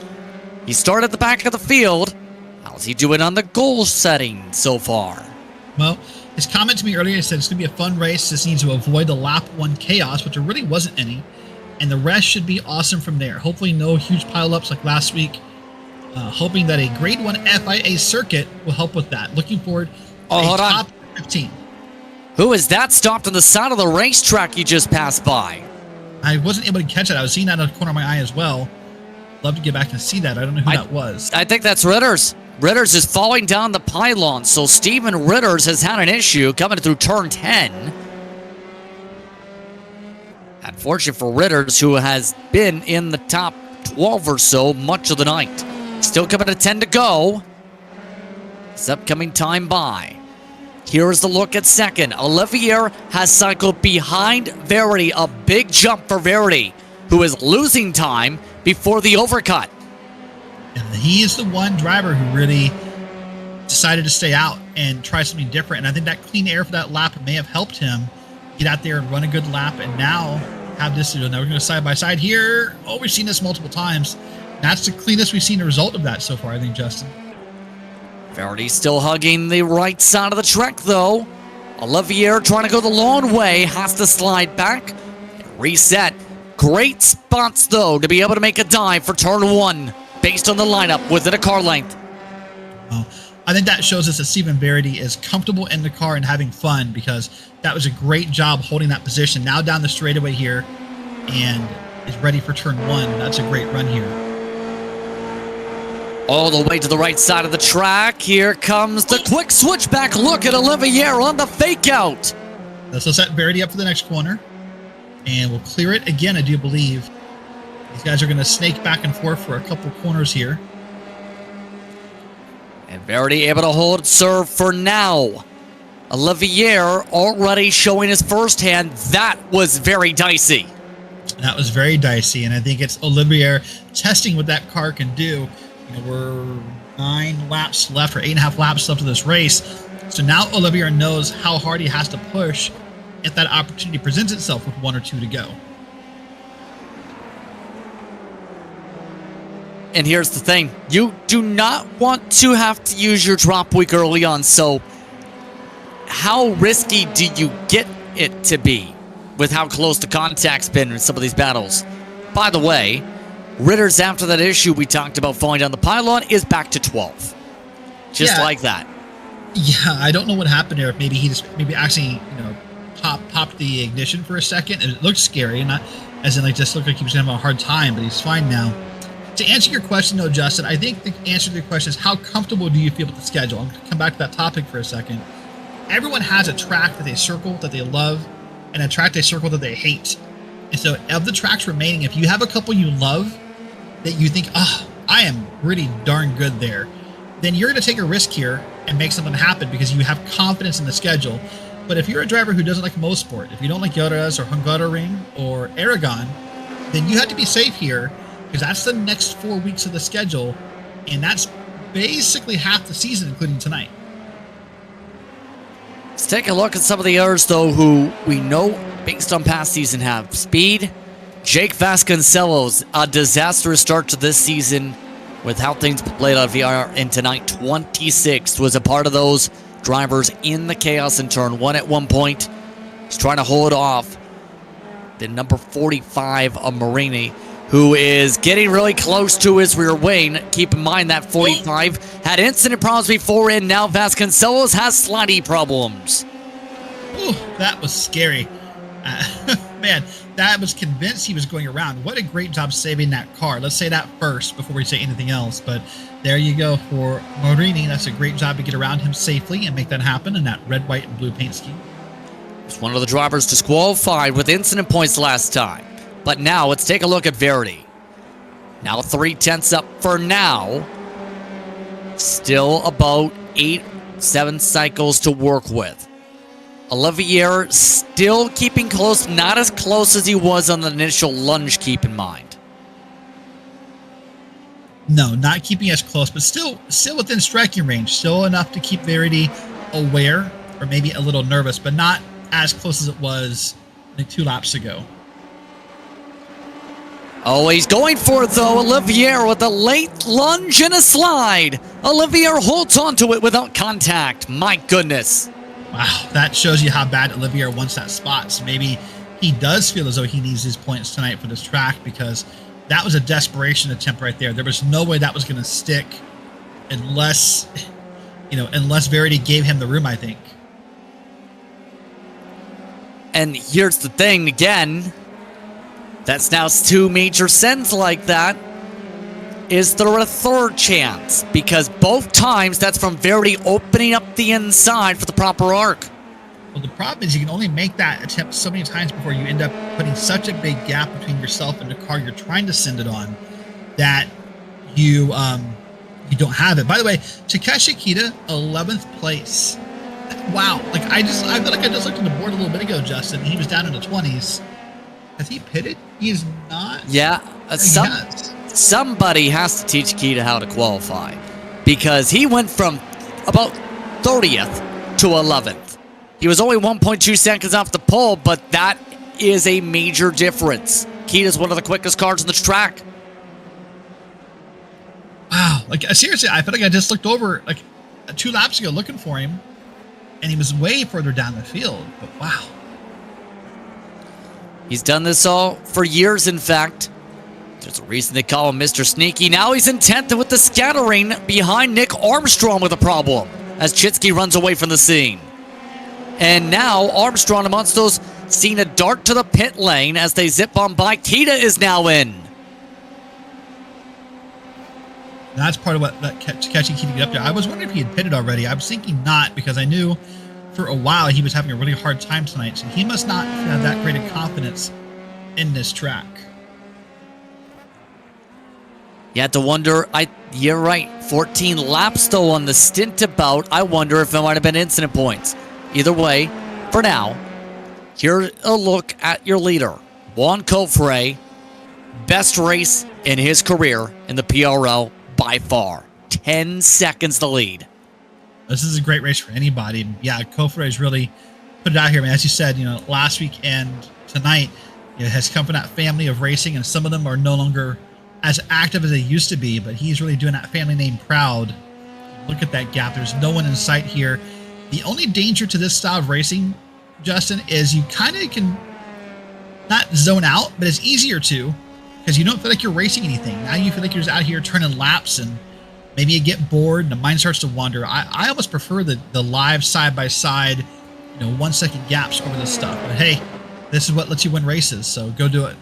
He started at the back of the field. How's he doing on the goal setting so far? Well, his comment to me earlier said it's going to be a fun race. Just needs to avoid the lap 1 chaos, which there really wasn't any. And the rest should be awesome from there. Hopefully no huge pileups like last week. Hoping that a grade 1 FIA circuit will help with that. Looking forward to a top 15. Who is that stopped on the side of the racetrack you just passed by? I wasn't able to catch it. I was seeing that out of the corner of my eye as well. Love to get back and see that. I don't know who that was. I think that's Ritters. Ritters is falling down the pylon. So Steven Ritters has had an issue coming through turn 10. Unfortunate for Ritters, who has been in the top 12 or so much of the night. Still coming to 10 to go. This upcoming time by. Here's the look at second. Olivier has cycled behind Verity. A big jump for Verity, who is losing time before the overcut. And he is the one driver who really decided to stay out and try something different. And I think that clean air for that lap may have helped him get out there and run a good lap, and now have this to do. Now we're going to side by side here. Oh, we've seen this multiple times. That's the cleanest we've seen a result of that so far, I think, Justin. Verity still hugging the right side of the track, though. Olivier trying to go the long way, has to slide back and reset. Great spots, though, to be able to make a dive for turn 1 based on the lineup within a car length. Well, I think that shows us that Steven Verity is comfortable in the car and having fun, because that was a great job holding that position. Now down the straightaway here and is ready for turn 1. That's a great run here. All the way to the right side of the track. Here comes the quick switchback look at Olivier on the fake out. This will set Verity up for the next corner. And we'll clear it again, I do believe. These guys are going to snake back and forth for a couple corners here. And Verity able to hold serve for now. Olivier already showing his first hand. That was very dicey. That was very dicey, and I think it's Olivier testing what that car can do. You know, we're 9 laps left, or 8.5 laps left of this race. So now Olivier knows how hard he has to push if that opportunity presents itself with 1 or 2 to go. And here's the thing. You do not want to have to use your drop week early on, so how risky do you get it to be with how close the contact's been in some of these battles? By the way, Ritters, after that issue we talked about falling down the pylon, is back to 12. Just like that. Yeah, I don't know what happened there. Maybe he just actually, popped the ignition for a second. It looked scary, not as in just looked like he was gonna have a hard time, but he's fine now. To answer your question, though, Justin, I think the answer to your question is how comfortable do you feel with the schedule? I'm going to come back to that topic for a second. Everyone has a track that they circle that they love and a track they circle that they hate. And so of the tracks remaining, if you have a couple you love that you think, I am pretty darn good there, then you're going to take a risk here and make something happen because you have confidence in the schedule. But if you're a driver who doesn't like Mosport, if you don't like Yodas or Hungaroring or Aragon, then you have to be safe here, because that's the next 4 weeks of the schedule, and that's basically half the season, including tonight. Let's take a look at some of the others, though, who we know, based on past season, have speed. Jake Vasconcelos, a disastrous start to this season with how things played out of VR, and tonight 26th was a part of those drivers in the chaos in turn one at one point. He's trying to hold off the number 45 of Marini, who is getting really close to his rear wing. Keep in mind that 45 had incident problems before, and now Vasconcelos has slidey problems. Ooh, that was scary. Man, that was convinced he was going around. What a great job saving that car. Let's say that first before we say anything else. But there you go for Marini. That's a great job to get around him safely and make that happen in that red, white, and blue paint scheme. It's one of the drivers disqualified with incident points last time. But now, let's take a look at Verity. Now 3/10 up for now. Still about 8-7 cycles to work with. Olivier still keeping close, not as close as he was on the initial lunge, keep in mind. No, not keeping as close, but still within striking range. Still enough to keep Verity aware, or maybe a little nervous, but not as close as it was like 2 laps ago. Oh, he's going for it, though. Olivier with a late lunge and a slide. Olivier holds onto it without contact. My goodness. Wow, that shows you how bad Olivier wants that spot. So maybe he does feel as though he needs his points tonight for this track, because that was a desperation attempt right there. There was no way that was going to stick unless Verity gave him the room, I think. And here's the thing, again, that's now 2 major sends like that. Is there a third chance? Because both times that's from Verity opening up the inside for the proper arc. Well, the problem is you can only make that attempt so many times before you end up putting such a big gap between yourself and the car you're trying to send it on that you don't have it. By the way, Takeshi Kita, 11th place. Wow, I feel like I just looked at the board a little bit ago, Justin, and he was down in the 20s. Has he pitted? He is not. Yeah, somebody has to teach Kita how to qualify, because he went from about 30th to 11th. He was only 1.2 seconds off the pole, but that is a major difference. Kita's one of the quickest cars on the track. Wow, seriously, I feel like I just looked over 2 laps ago looking for him, and he was way further down the field. But wow. He's done this all for years, in fact. There's a reason they call him Mr. Sneaky. Now he's in 10th with the scattering behind Nick Armstrong with a problem as Chitsky runs away from the scene. And now Armstrong amongst those seen a dart to the pit lane as they zip on by. Kita is now in. That's part of what that catching Kita get up there. I was wondering if he had pitted already. I was thinking not, because I knew for a while he was having a really hard time tonight. So he must not have that great of confidence in this track. You had to wonder, you're right, 14 laps though on the stint about. I wonder if it might have been incident points. Either way, for now, here's a look at your leader. Juan Cofre, best race in his career in the PRL by far. 10 seconds the lead. This is a great race for anybody. Yeah, Cofre has really put it out here. I mean, as you said, last week and tonight, has come from that family of racing, and some of them are no longer as active as they used to be, but he's really doing that family name proud. Look at that gap. There's no one in sight here. The only danger to this style of racing, Justin, is you kind of can not zone out, but it's easier to, because you don't feel like you're racing anything. Now you feel like you're just out here turning laps, and maybe you get bored and the mind starts to wander. I almost prefer the live side-by-side, 1 second gaps over this stuff. But hey, this is what lets you win races, so go do it.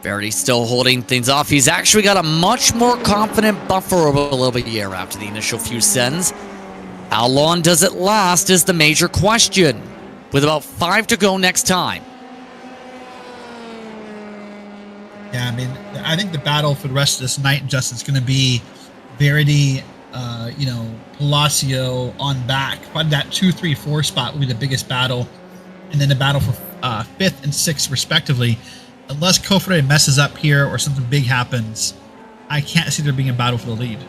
Verity still holding things off. He's actually got a much more confident buffer over Olivier after the initial few sends. How long does it last is the major question, with about 5 to go next time. Yeah, I mean, I think the battle for the rest of this night, Justin, is going to be Verity, Palacio on back. Probably that 2, 3, 4 spot will be the biggest battle, and then the battle for 5th and 6th respectively. unless Kofre messes up here or something big happens, I can't see there being a battle for the lead.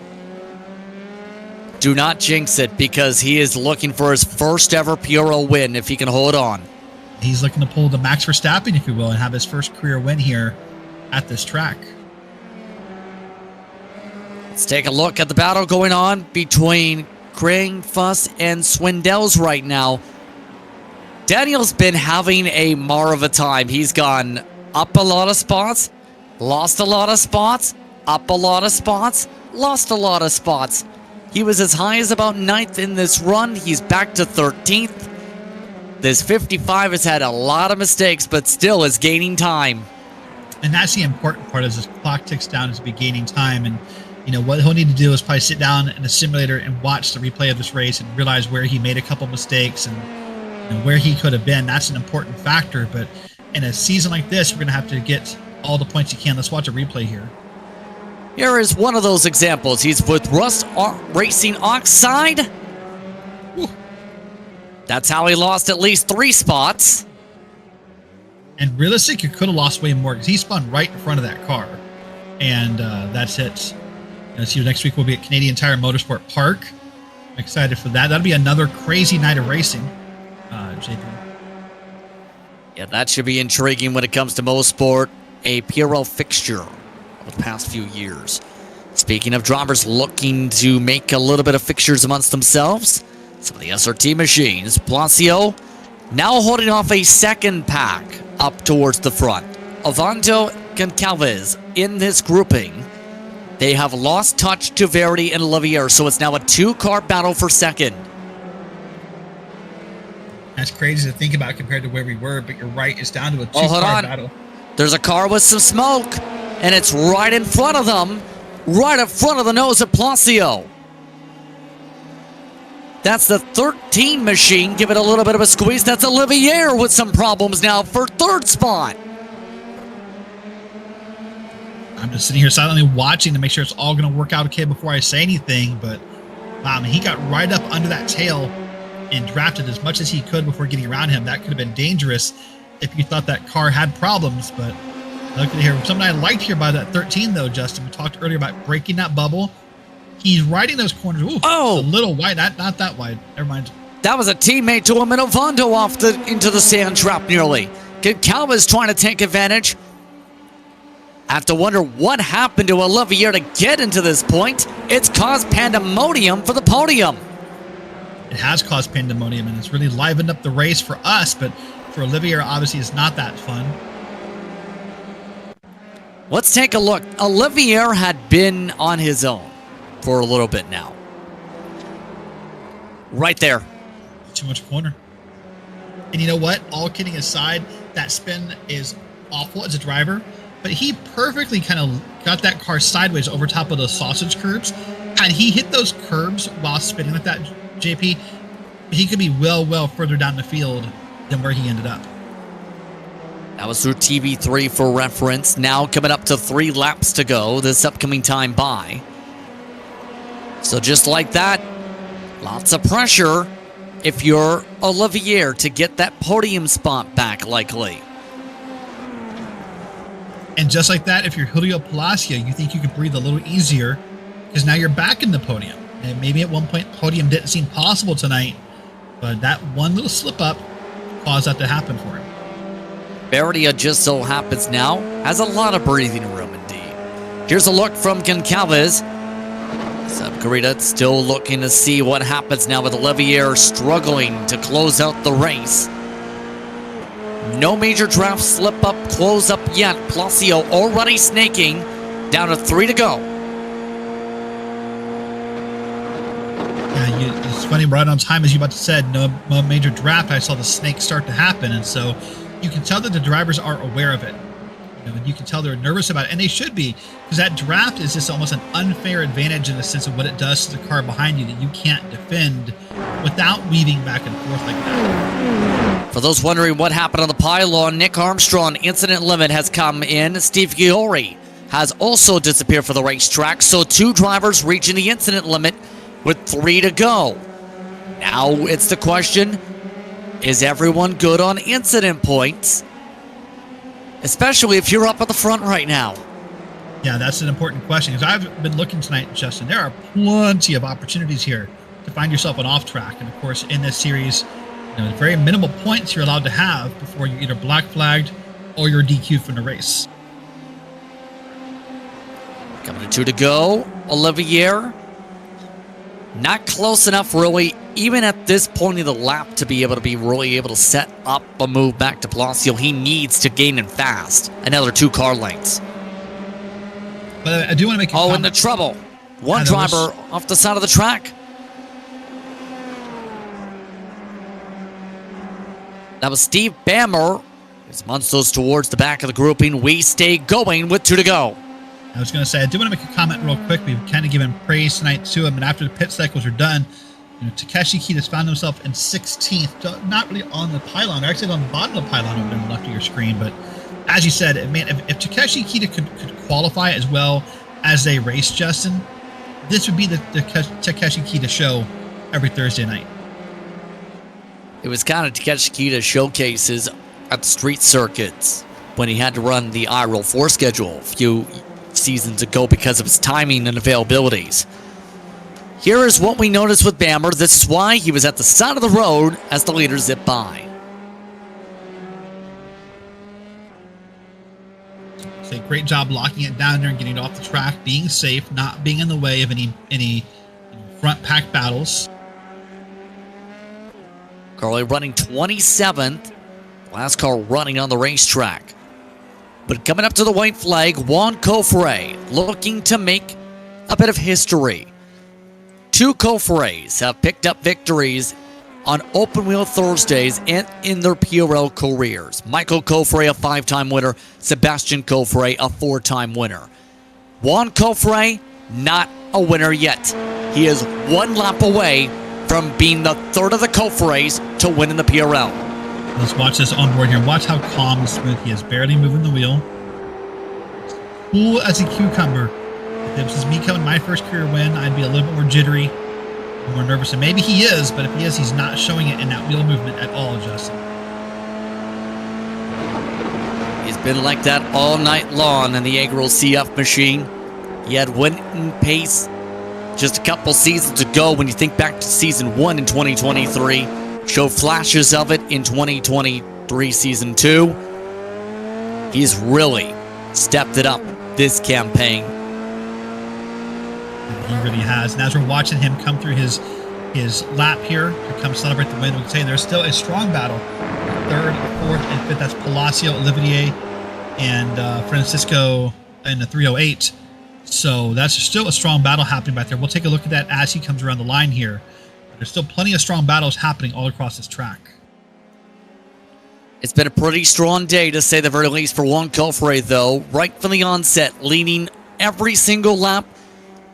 Do not jinx it, because he is looking for his first ever PRL win if he can hold on. He's looking to pull the Max Verstappen, if you will, and have his first career win here at this track. Let's take a look at the battle going on between Kring, Fuss, and Swindells right now. Daniel's been having a mar of a time. He's gone up a lot of spots, lost a lot of spots, up a lot of spots, lost a lot of spots. He was as high as about 9th in this run. He's back to 13th. This 55 has had a lot of mistakes, but still is gaining time. And that's the important part, as the clock ticks down, is to be gaining time. And, you know, what he'll need to do is probably sit down in a simulator and watch the replay of this race and realize where he made a couple mistakes and, you know, where he could have been. That's an important factor. But in a season like this, we're going to have to get all the points you can. Let's watch a replay here. Here is one of those examples. He's with Rust Racing Oxide. Whew. That's how he lost at least 3 spots. And realistic, you could have lost way more because he spun right in front of that car. And that's it. See you next week. We'll be at Canadian Tire Motorsport Park. I'm excited for that. That'll be another crazy night of racing, JP. Yeah, that should be intriguing when it comes to motorsport. A PRL fixture of the past few years. Speaking of drivers looking to make a little bit of fixtures amongst themselves, some of the SRT machines. Placio now holding off a second pack up towards the front. Avanto Goncalves in this grouping. They have lost touch to Verity and Olivier, so it's now a 2-car battle for second. That's crazy to think about compared to where we were, but you're right, it's down to a 2-car battle. There's a car with some smoke, and it's right in front of them, right in front of the nose of Placio. That's the 13 machine. Give it a little bit of a squeeze. That's Olivier with some problems now for 3rd spot. I'm just sitting here silently watching to make sure it's all going to work out okay before I say anything. But he got right up under that tail and drafted as much as he could before getting around him. That could have been dangerous if you thought that car had problems. But look at here. Something I liked here by that 13, though, Justin. We talked earlier about breaking that bubble. He's riding those corners. Ooh, oh, a little wide. Not that wide. Never mind. That was a teammate to him, and Ovando off into the sand trap nearly. Goncalves trying to take advantage. I have to wonder what happened to Olivier to get into this point. It's caused pandemonium for the podium. It has caused pandemonium, and it's really livened up the race for us, but for Olivier, obviously, it's not that fun. Let's take a look. Olivier had been on his own for a little bit now. Right there. Too much corner. And you know what? All kidding aside, that spin is awful as a driver, but he perfectly kind of got that car sideways over top of those sausage curbs. Had he hit those curbs while spinning like that, JP, he could be well further down the field than where he ended up. That was through TV3 for reference. Now coming up to 3 laps to go this upcoming time by. So just like that, lots of pressure if you're Olivier to get that podium spot back likely. And just like that, if you're Julio Palacio, you think you could breathe a little easier because now you're back in the podium. And maybe at one point, podium didn't seem possible tonight, but that one little slip up caused that to happen for him. Verity just so happens now has a lot of breathing room indeed. Here's a look from Goncalves. Subcarita still looking to see what happens now with Olivier struggling to close out the race. No major draft slip up, close up yet. Placio already snaking, down to 3 to go. Yeah, it's funny, right on time, as you about to said, no major draft. I saw the snake start to happen, and so you can tell that the drivers are aware of it. And you can tell they're nervous about it, and they should be, because that draft is just almost an unfair advantage in the sense of what it does to the car behind you that you can't defend without weaving back and forth like that. For those wondering what happened on the pylon, Nick Armstrong incident limit has come in. Steve Giori has also disappeared for the racetrack, so 2 drivers reaching the incident limit with 3 to go. Now it's the question, is everyone good on incident points? especially if you're up at the front right now. Yeah, that's an important question because I've been looking tonight, Justin. There are plenty of opportunities here to find yourself an off track. And of course, in this series, very minimal points you're allowed to have before you're either black flagged or you're DQ'd from the race. Coming to 2 to go. Olivier. Not close enough, really, even at this point in the lap, to be able to set up a move back to Palacio. He needs to gain in fast. Another 2 car lengths. But I do want to make a comment. Into trouble. One driver off the side of the track. That was Steve Bammer. As Munsto's towards the back of the grouping, we stay going with 2 to go. I was going to say, I do want to make a comment real quick. We've kind of given praise tonight to him, and after the pit cycles are done, Takeshi Kitas found himself in 16th, not really on the pylon, or actually on the bottom of the pylon over on the left of your screen. But as you said, man, if Takeshi Kita could qualify as well as they race, Justin, this would be the Takeshi Kita show every Thursday night. It was kind of Takeshi Kita showcases at the street circuits when he had to run the iRoll 4 schedule a few seasons ago because of his timing and availabilities. Here is what we noticed with Bammer. This is why he was at the side of the road as the leaders zip by. So great job locking it down there and getting it off the track, being safe, not being in the way of any front pack battles. Carly running 27th. Last car running on the racetrack. But coming up to the white flag, Juan Cofre looking to make a bit of history. 2 Cofres have picked up victories on open wheel Thursdays and in their PRL careers. Michael Cofre, a 5-time winner. Sebastian Cofre, a 4-time winner. Juan Cofre, not a winner yet. He is 1 lap away from being the 3rd of the Cofres to win in the PRL. Let's watch this on board here. Watch how calm and smooth he is. Barely moving the wheel. Cool as a cucumber. If this was me coming my first career win, I'd be a little bit more jittery, more nervous. And maybe he is, but if he is, he's not showing it in that wheel movement at all, Justin. He's been like that all night long in the Agril CF machine. He had winning pace just a couple seasons ago when you think back to season 1 in 2023. Showed flashes of it in 2023 season 2. He's really stepped it up this campaign. He really has. And as we're watching him come through his lap here to come celebrate the win, we can say there's still a strong battle. 3rd, 4th, and 5th. That's Palacio, Olivier, and Francisco in the 308. So that's still a strong battle happening back there. We'll take a look at that as he comes around the line here. There's still plenty of strong battles happening all across this track. It's been a pretty strong day, to say the very least, for Juan Cofre, though. Right from the onset, leading every single lap,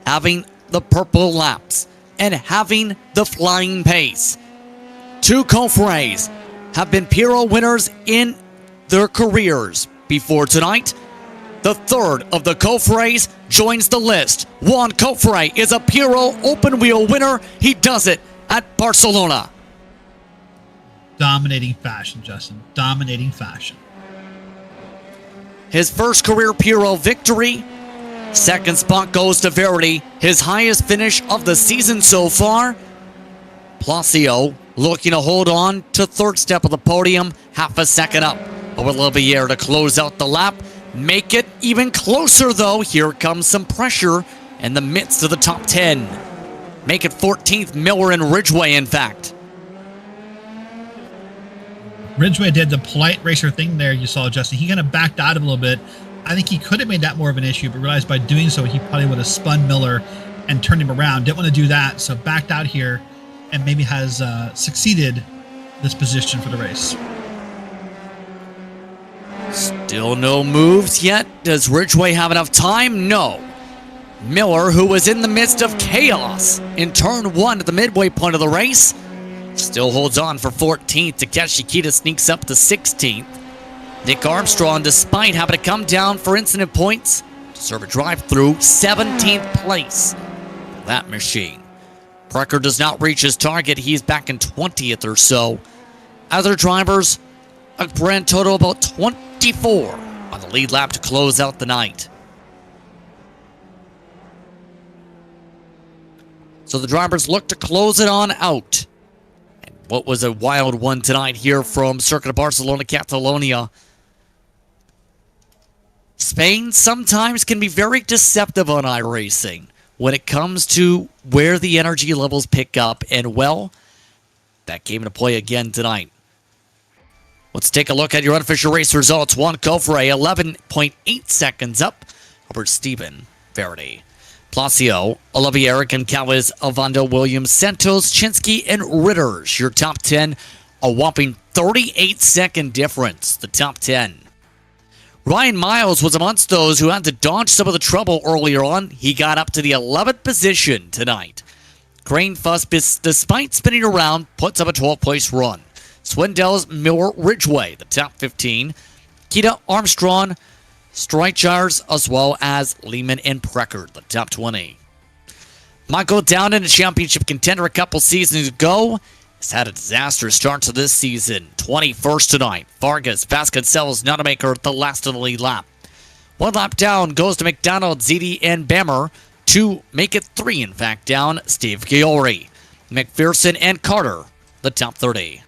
having the purple laps, and having the flying pace. 2 Cofres have been PRL winners in their careers before tonight. The 3rd of the Cofres joins the list. Juan Cofre is a PRL open wheel winner. He does it at Barcelona. Dominating fashion, Justin. Dominating fashion. His first career PRL victory. 2nd spot goes to Verity. His highest finish of the season so far. Palacio looking to hold on to 3rd step of the podium. Half a second up over Olivier to close out the lap. Make it even closer, though. Here comes some pressure in the midst of the top 10. Make it 14th, Miller and Ridgway, in fact. Ridgway did the polite racer thing there, you saw, Justin. He kind of backed out a little bit. I think he could have made that more of an issue, but realized by doing so, he probably would have spun Miller and turned him around. Didn't want to do that, so backed out here and maybe has succeeded this position for the race. Still no moves yet. Does Ridgway have enough time? No. Miller, who was in the midst of chaos in turn 1 at the midway point of the race, still holds on for 14th. Takeshi Kita sneaks up to 16th. Nick Armstrong, despite having to come down for incident points to serve a drive-through, 17th place for that machine. Precker does not reach his target. He's back in 20th or so. Other drivers, a grand total about 24 on the lead lap to close out the night. So the drivers look to close it on out. And what was a wild one tonight here from Circuit of Barcelona, Catalonia. Spain sometimes can be very deceptive on iRacing when it comes to where the energy levels pick up, and well, that came into play again tonight. Let's take a look at your unofficial race results. Juan Cofre, 11.8 seconds up over Stephen Verity. Placio, Olivier, Goncalves, Ovando, Williams, Santos, Chinsky, and Ritters. Your top 10, a whopping 38-second difference, the top 10. Ryan Miles was amongst those who had to dodge some of the trouble earlier on. He got up to the 11th position tonight. Crane Fuss, despite spinning around, puts up a 12th-place run. Swindell's Miller Ridgeway, the top 15. Keita Armstrong, Streichars, as well as Lehman and Preckert, the top 20. Michael Dowden, a championship contender a couple seasons ago, has had a disastrous start to this season. 21st tonight. Vargas, Vasconcelos, Nutmaker, the last of the lead lap. 1 lap down goes to McDonald, Ziti, and Bammer. 2 make it 3, in fact, down. Steve Giori, McPherson, and Carter, the top 30.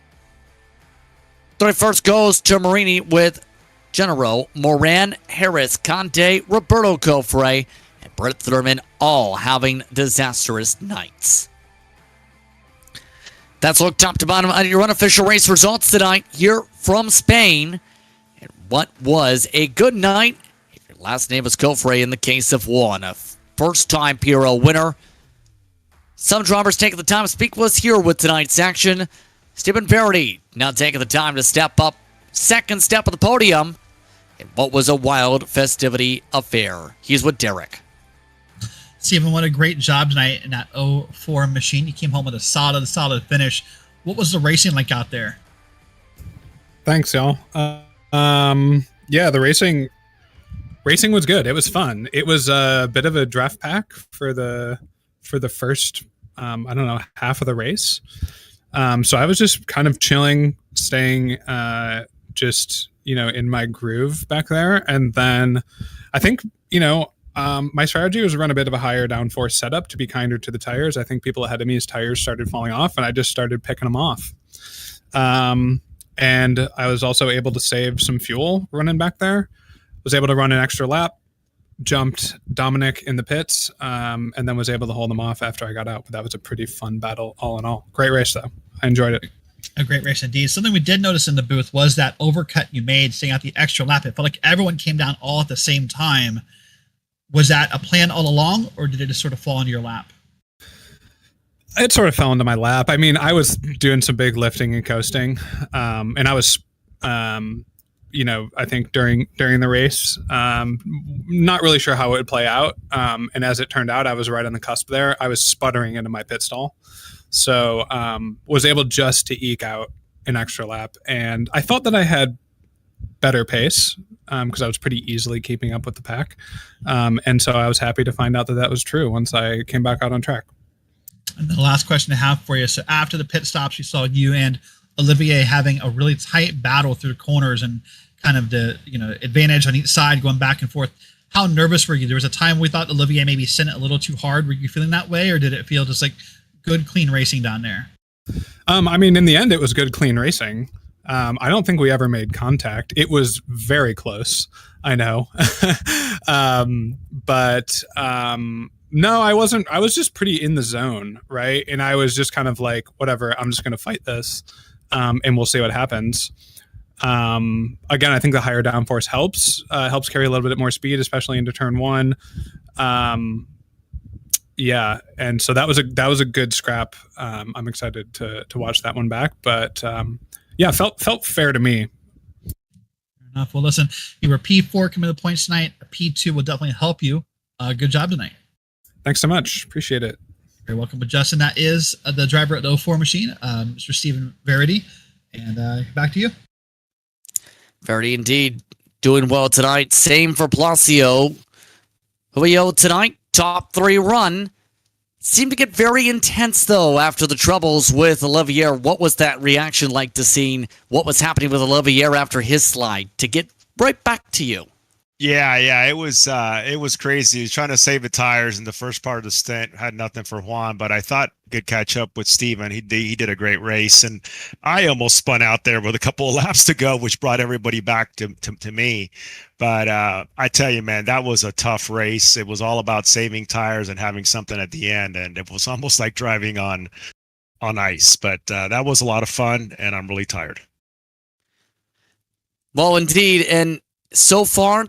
31st goes to Marini with Genero, Moran, Harris, Conte, Roberto Cofre, and Brett Thurman, all having disastrous nights. That's a look top to bottom at your unofficial race results tonight here from Spain. And what was a good night. If your last name is Cofre in the case of Juan, a first-time PRL winner. Some drivers taking the time to speak with us here with tonight's action. Stephen Verity now taking the time to step up, second step of the podium in what was a wild festivity affair. He's with Derek. Stephen, what a great job tonight in that 04 machine. You came home with a solid finish. What was the racing like out there? Thanks, y'all. Yeah, the racing was good. It was fun. It was a bit of a draft pack for the first half of the race. So I was just kind of chilling, staying in my groove back there, and then I think my strategy was to run a bit of a higher downforce setup to be kinder to the tires. I think people ahead of me's tires started falling off, and I just started picking them off. And I was also able to save some fuel running back there. Was able to run an extra lap, jumped Dominic in the pits, and then was able to hold them off after I got out. But that was a pretty fun battle all in all. Great race, though. I enjoyed it. A great race indeed. Something we did notice in the booth was that overcut you made, staying out the extra lap. It felt like everyone came down all at the same time. Was that a plan all along, or did it just sort of fall into your lap? It sort of fell into my lap. I mean, I was doing some big lifting and coasting, and I was, I think during the race, not really sure how it would play out. And as it turned out, I was right on the cusp there. I was sputtering into my pit stall, so was able just to eke out an extra lap, and I thought that I had better pace because I was pretty easily keeping up with the pack. And so I was happy to find out that was true once I came back out on track. And the last question I have for you. So after the pit stops, you saw you and Olivier having a really tight battle through the corners and kind of the advantage on each side going back and forth. How nervous were you? There was a time we thought Olivier maybe sent it a little too hard. Were you feeling that way, or did it feel just like good, clean racing down there? I mean, in the end, it was good, clean racing. I don't think we ever made contact. It was very close, I know. But no, I wasn't. I was just pretty in the zone, right? And I was just kind of like, whatever, I'm just going to fight this, and we'll see what happens. Again, I think the higher downforce helps carry a little bit more speed, especially into turn one. Yeah, and so that was a good scrap. I'm excited to watch that one back, but yeah, felt fair to me. Fair enough. Well, listen, you were P4 coming to the points tonight. A P2 will definitely help you. Good job tonight. Thanks so much. Appreciate it. You're welcome. But Justin, that is the driver at the 04 machine, Mr. Stephen Verity. And back to you. Verity indeed doing well tonight. Same for Placio. Julio tonight, top 3 run. Seemed to get very intense, though, after the troubles with Olivier. What was that reaction like to seeing what was happening with Olivier after his slide to get right back to you? Yeah, it was crazy. He was trying to save the tires in the first part of the stint. Had nothing for Juan, but I thought good catch up with Steven. He did a great race, and I almost spun out there with a couple of laps to go, which brought everybody back to me. But I tell you, man, that was a tough race. It was all about saving tires and having something at the end, and it was almost like driving on ice. But that was a lot of fun, and I'm really tired. Well, indeed, and so far,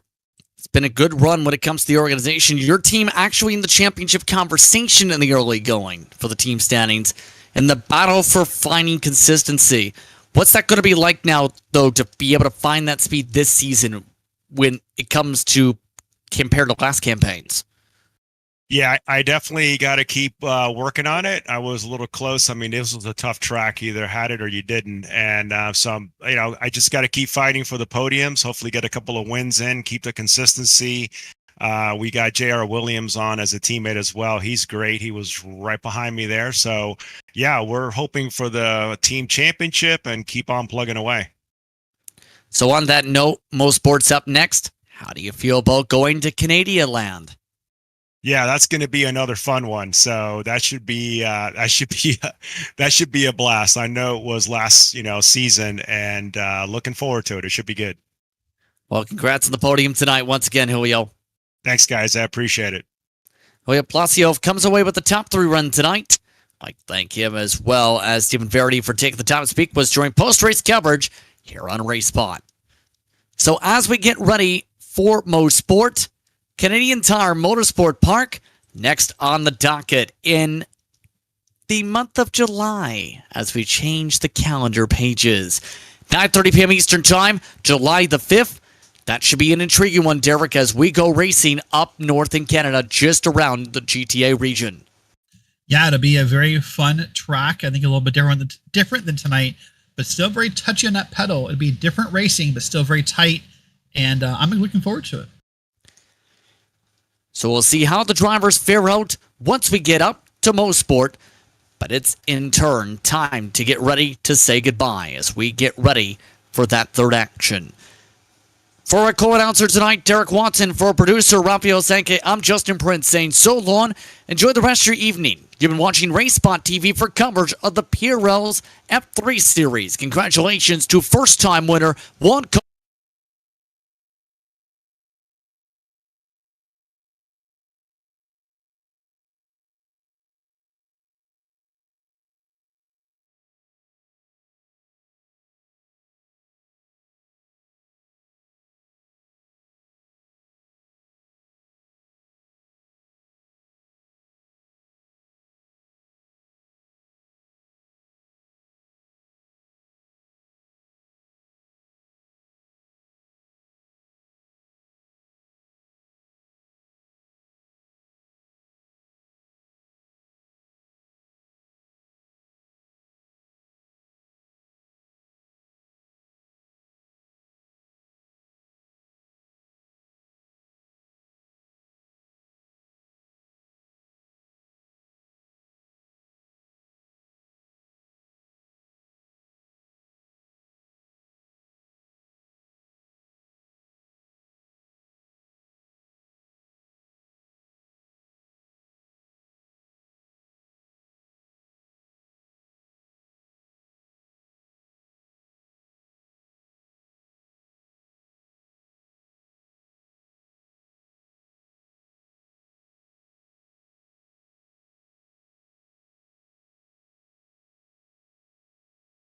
it's been a good run when it comes to the organization. Your team actually in the championship conversation in the early going for the team standings and the battle for finding consistency. What's that going to be like now, though, to be able to find that speed this season when it comes to compared to last campaigns? Yeah, I definitely got to keep working on it. I was a little close. I mean, this was a tough track. You either had it or you didn't. And I just got to keep fighting for the podiums, hopefully get a couple of wins in, keep the consistency. We got J.R. Williams on as a teammate as well. He's great. He was right behind me there. So, yeah, we're hoping for the team championship and keep on plugging away. So on that note, Mo Sports up next. How do you feel about going to Canadian land? Yeah, that's going to be another fun one. So that should be that should be a blast. I know it was last season, and looking forward to it. It should be good. Well, congrats on the podium tonight once again, Julio. Thanks, guys. I appreciate it. Julio Palacio comes away with the top 3 run tonight. I'd thank him as well as Stephen Verity for taking the time to speak with us during post-race coverage here on RaceSpot. So as we get ready for Mo Sport, Canadian Tire Motorsport Park, next on the docket in the month of July as we change the calendar pages. 9:30 p.m. Eastern Time, July the 5th. That should be an intriguing one, Derek, as we go racing up north in Canada, just around the GTA region. Yeah, it'll be a very fun track. I think a little bit different than tonight, but still very touchy on that pedal. It'll be different racing, but still very tight, and I'm looking forward to it. So we'll see how the drivers fare out once we get up to Mo Sport. But it's in turn time to get ready to say goodbye as we get ready for that third action. For our co-announcer tonight, Derek Watson. For producer Rafael Sankey, I'm Justin Prince saying so long. Enjoy the rest of your evening. You've been watching RaceSpotTV for coverage of the PRL's F3 Series. Congratulations to first-time winner Juan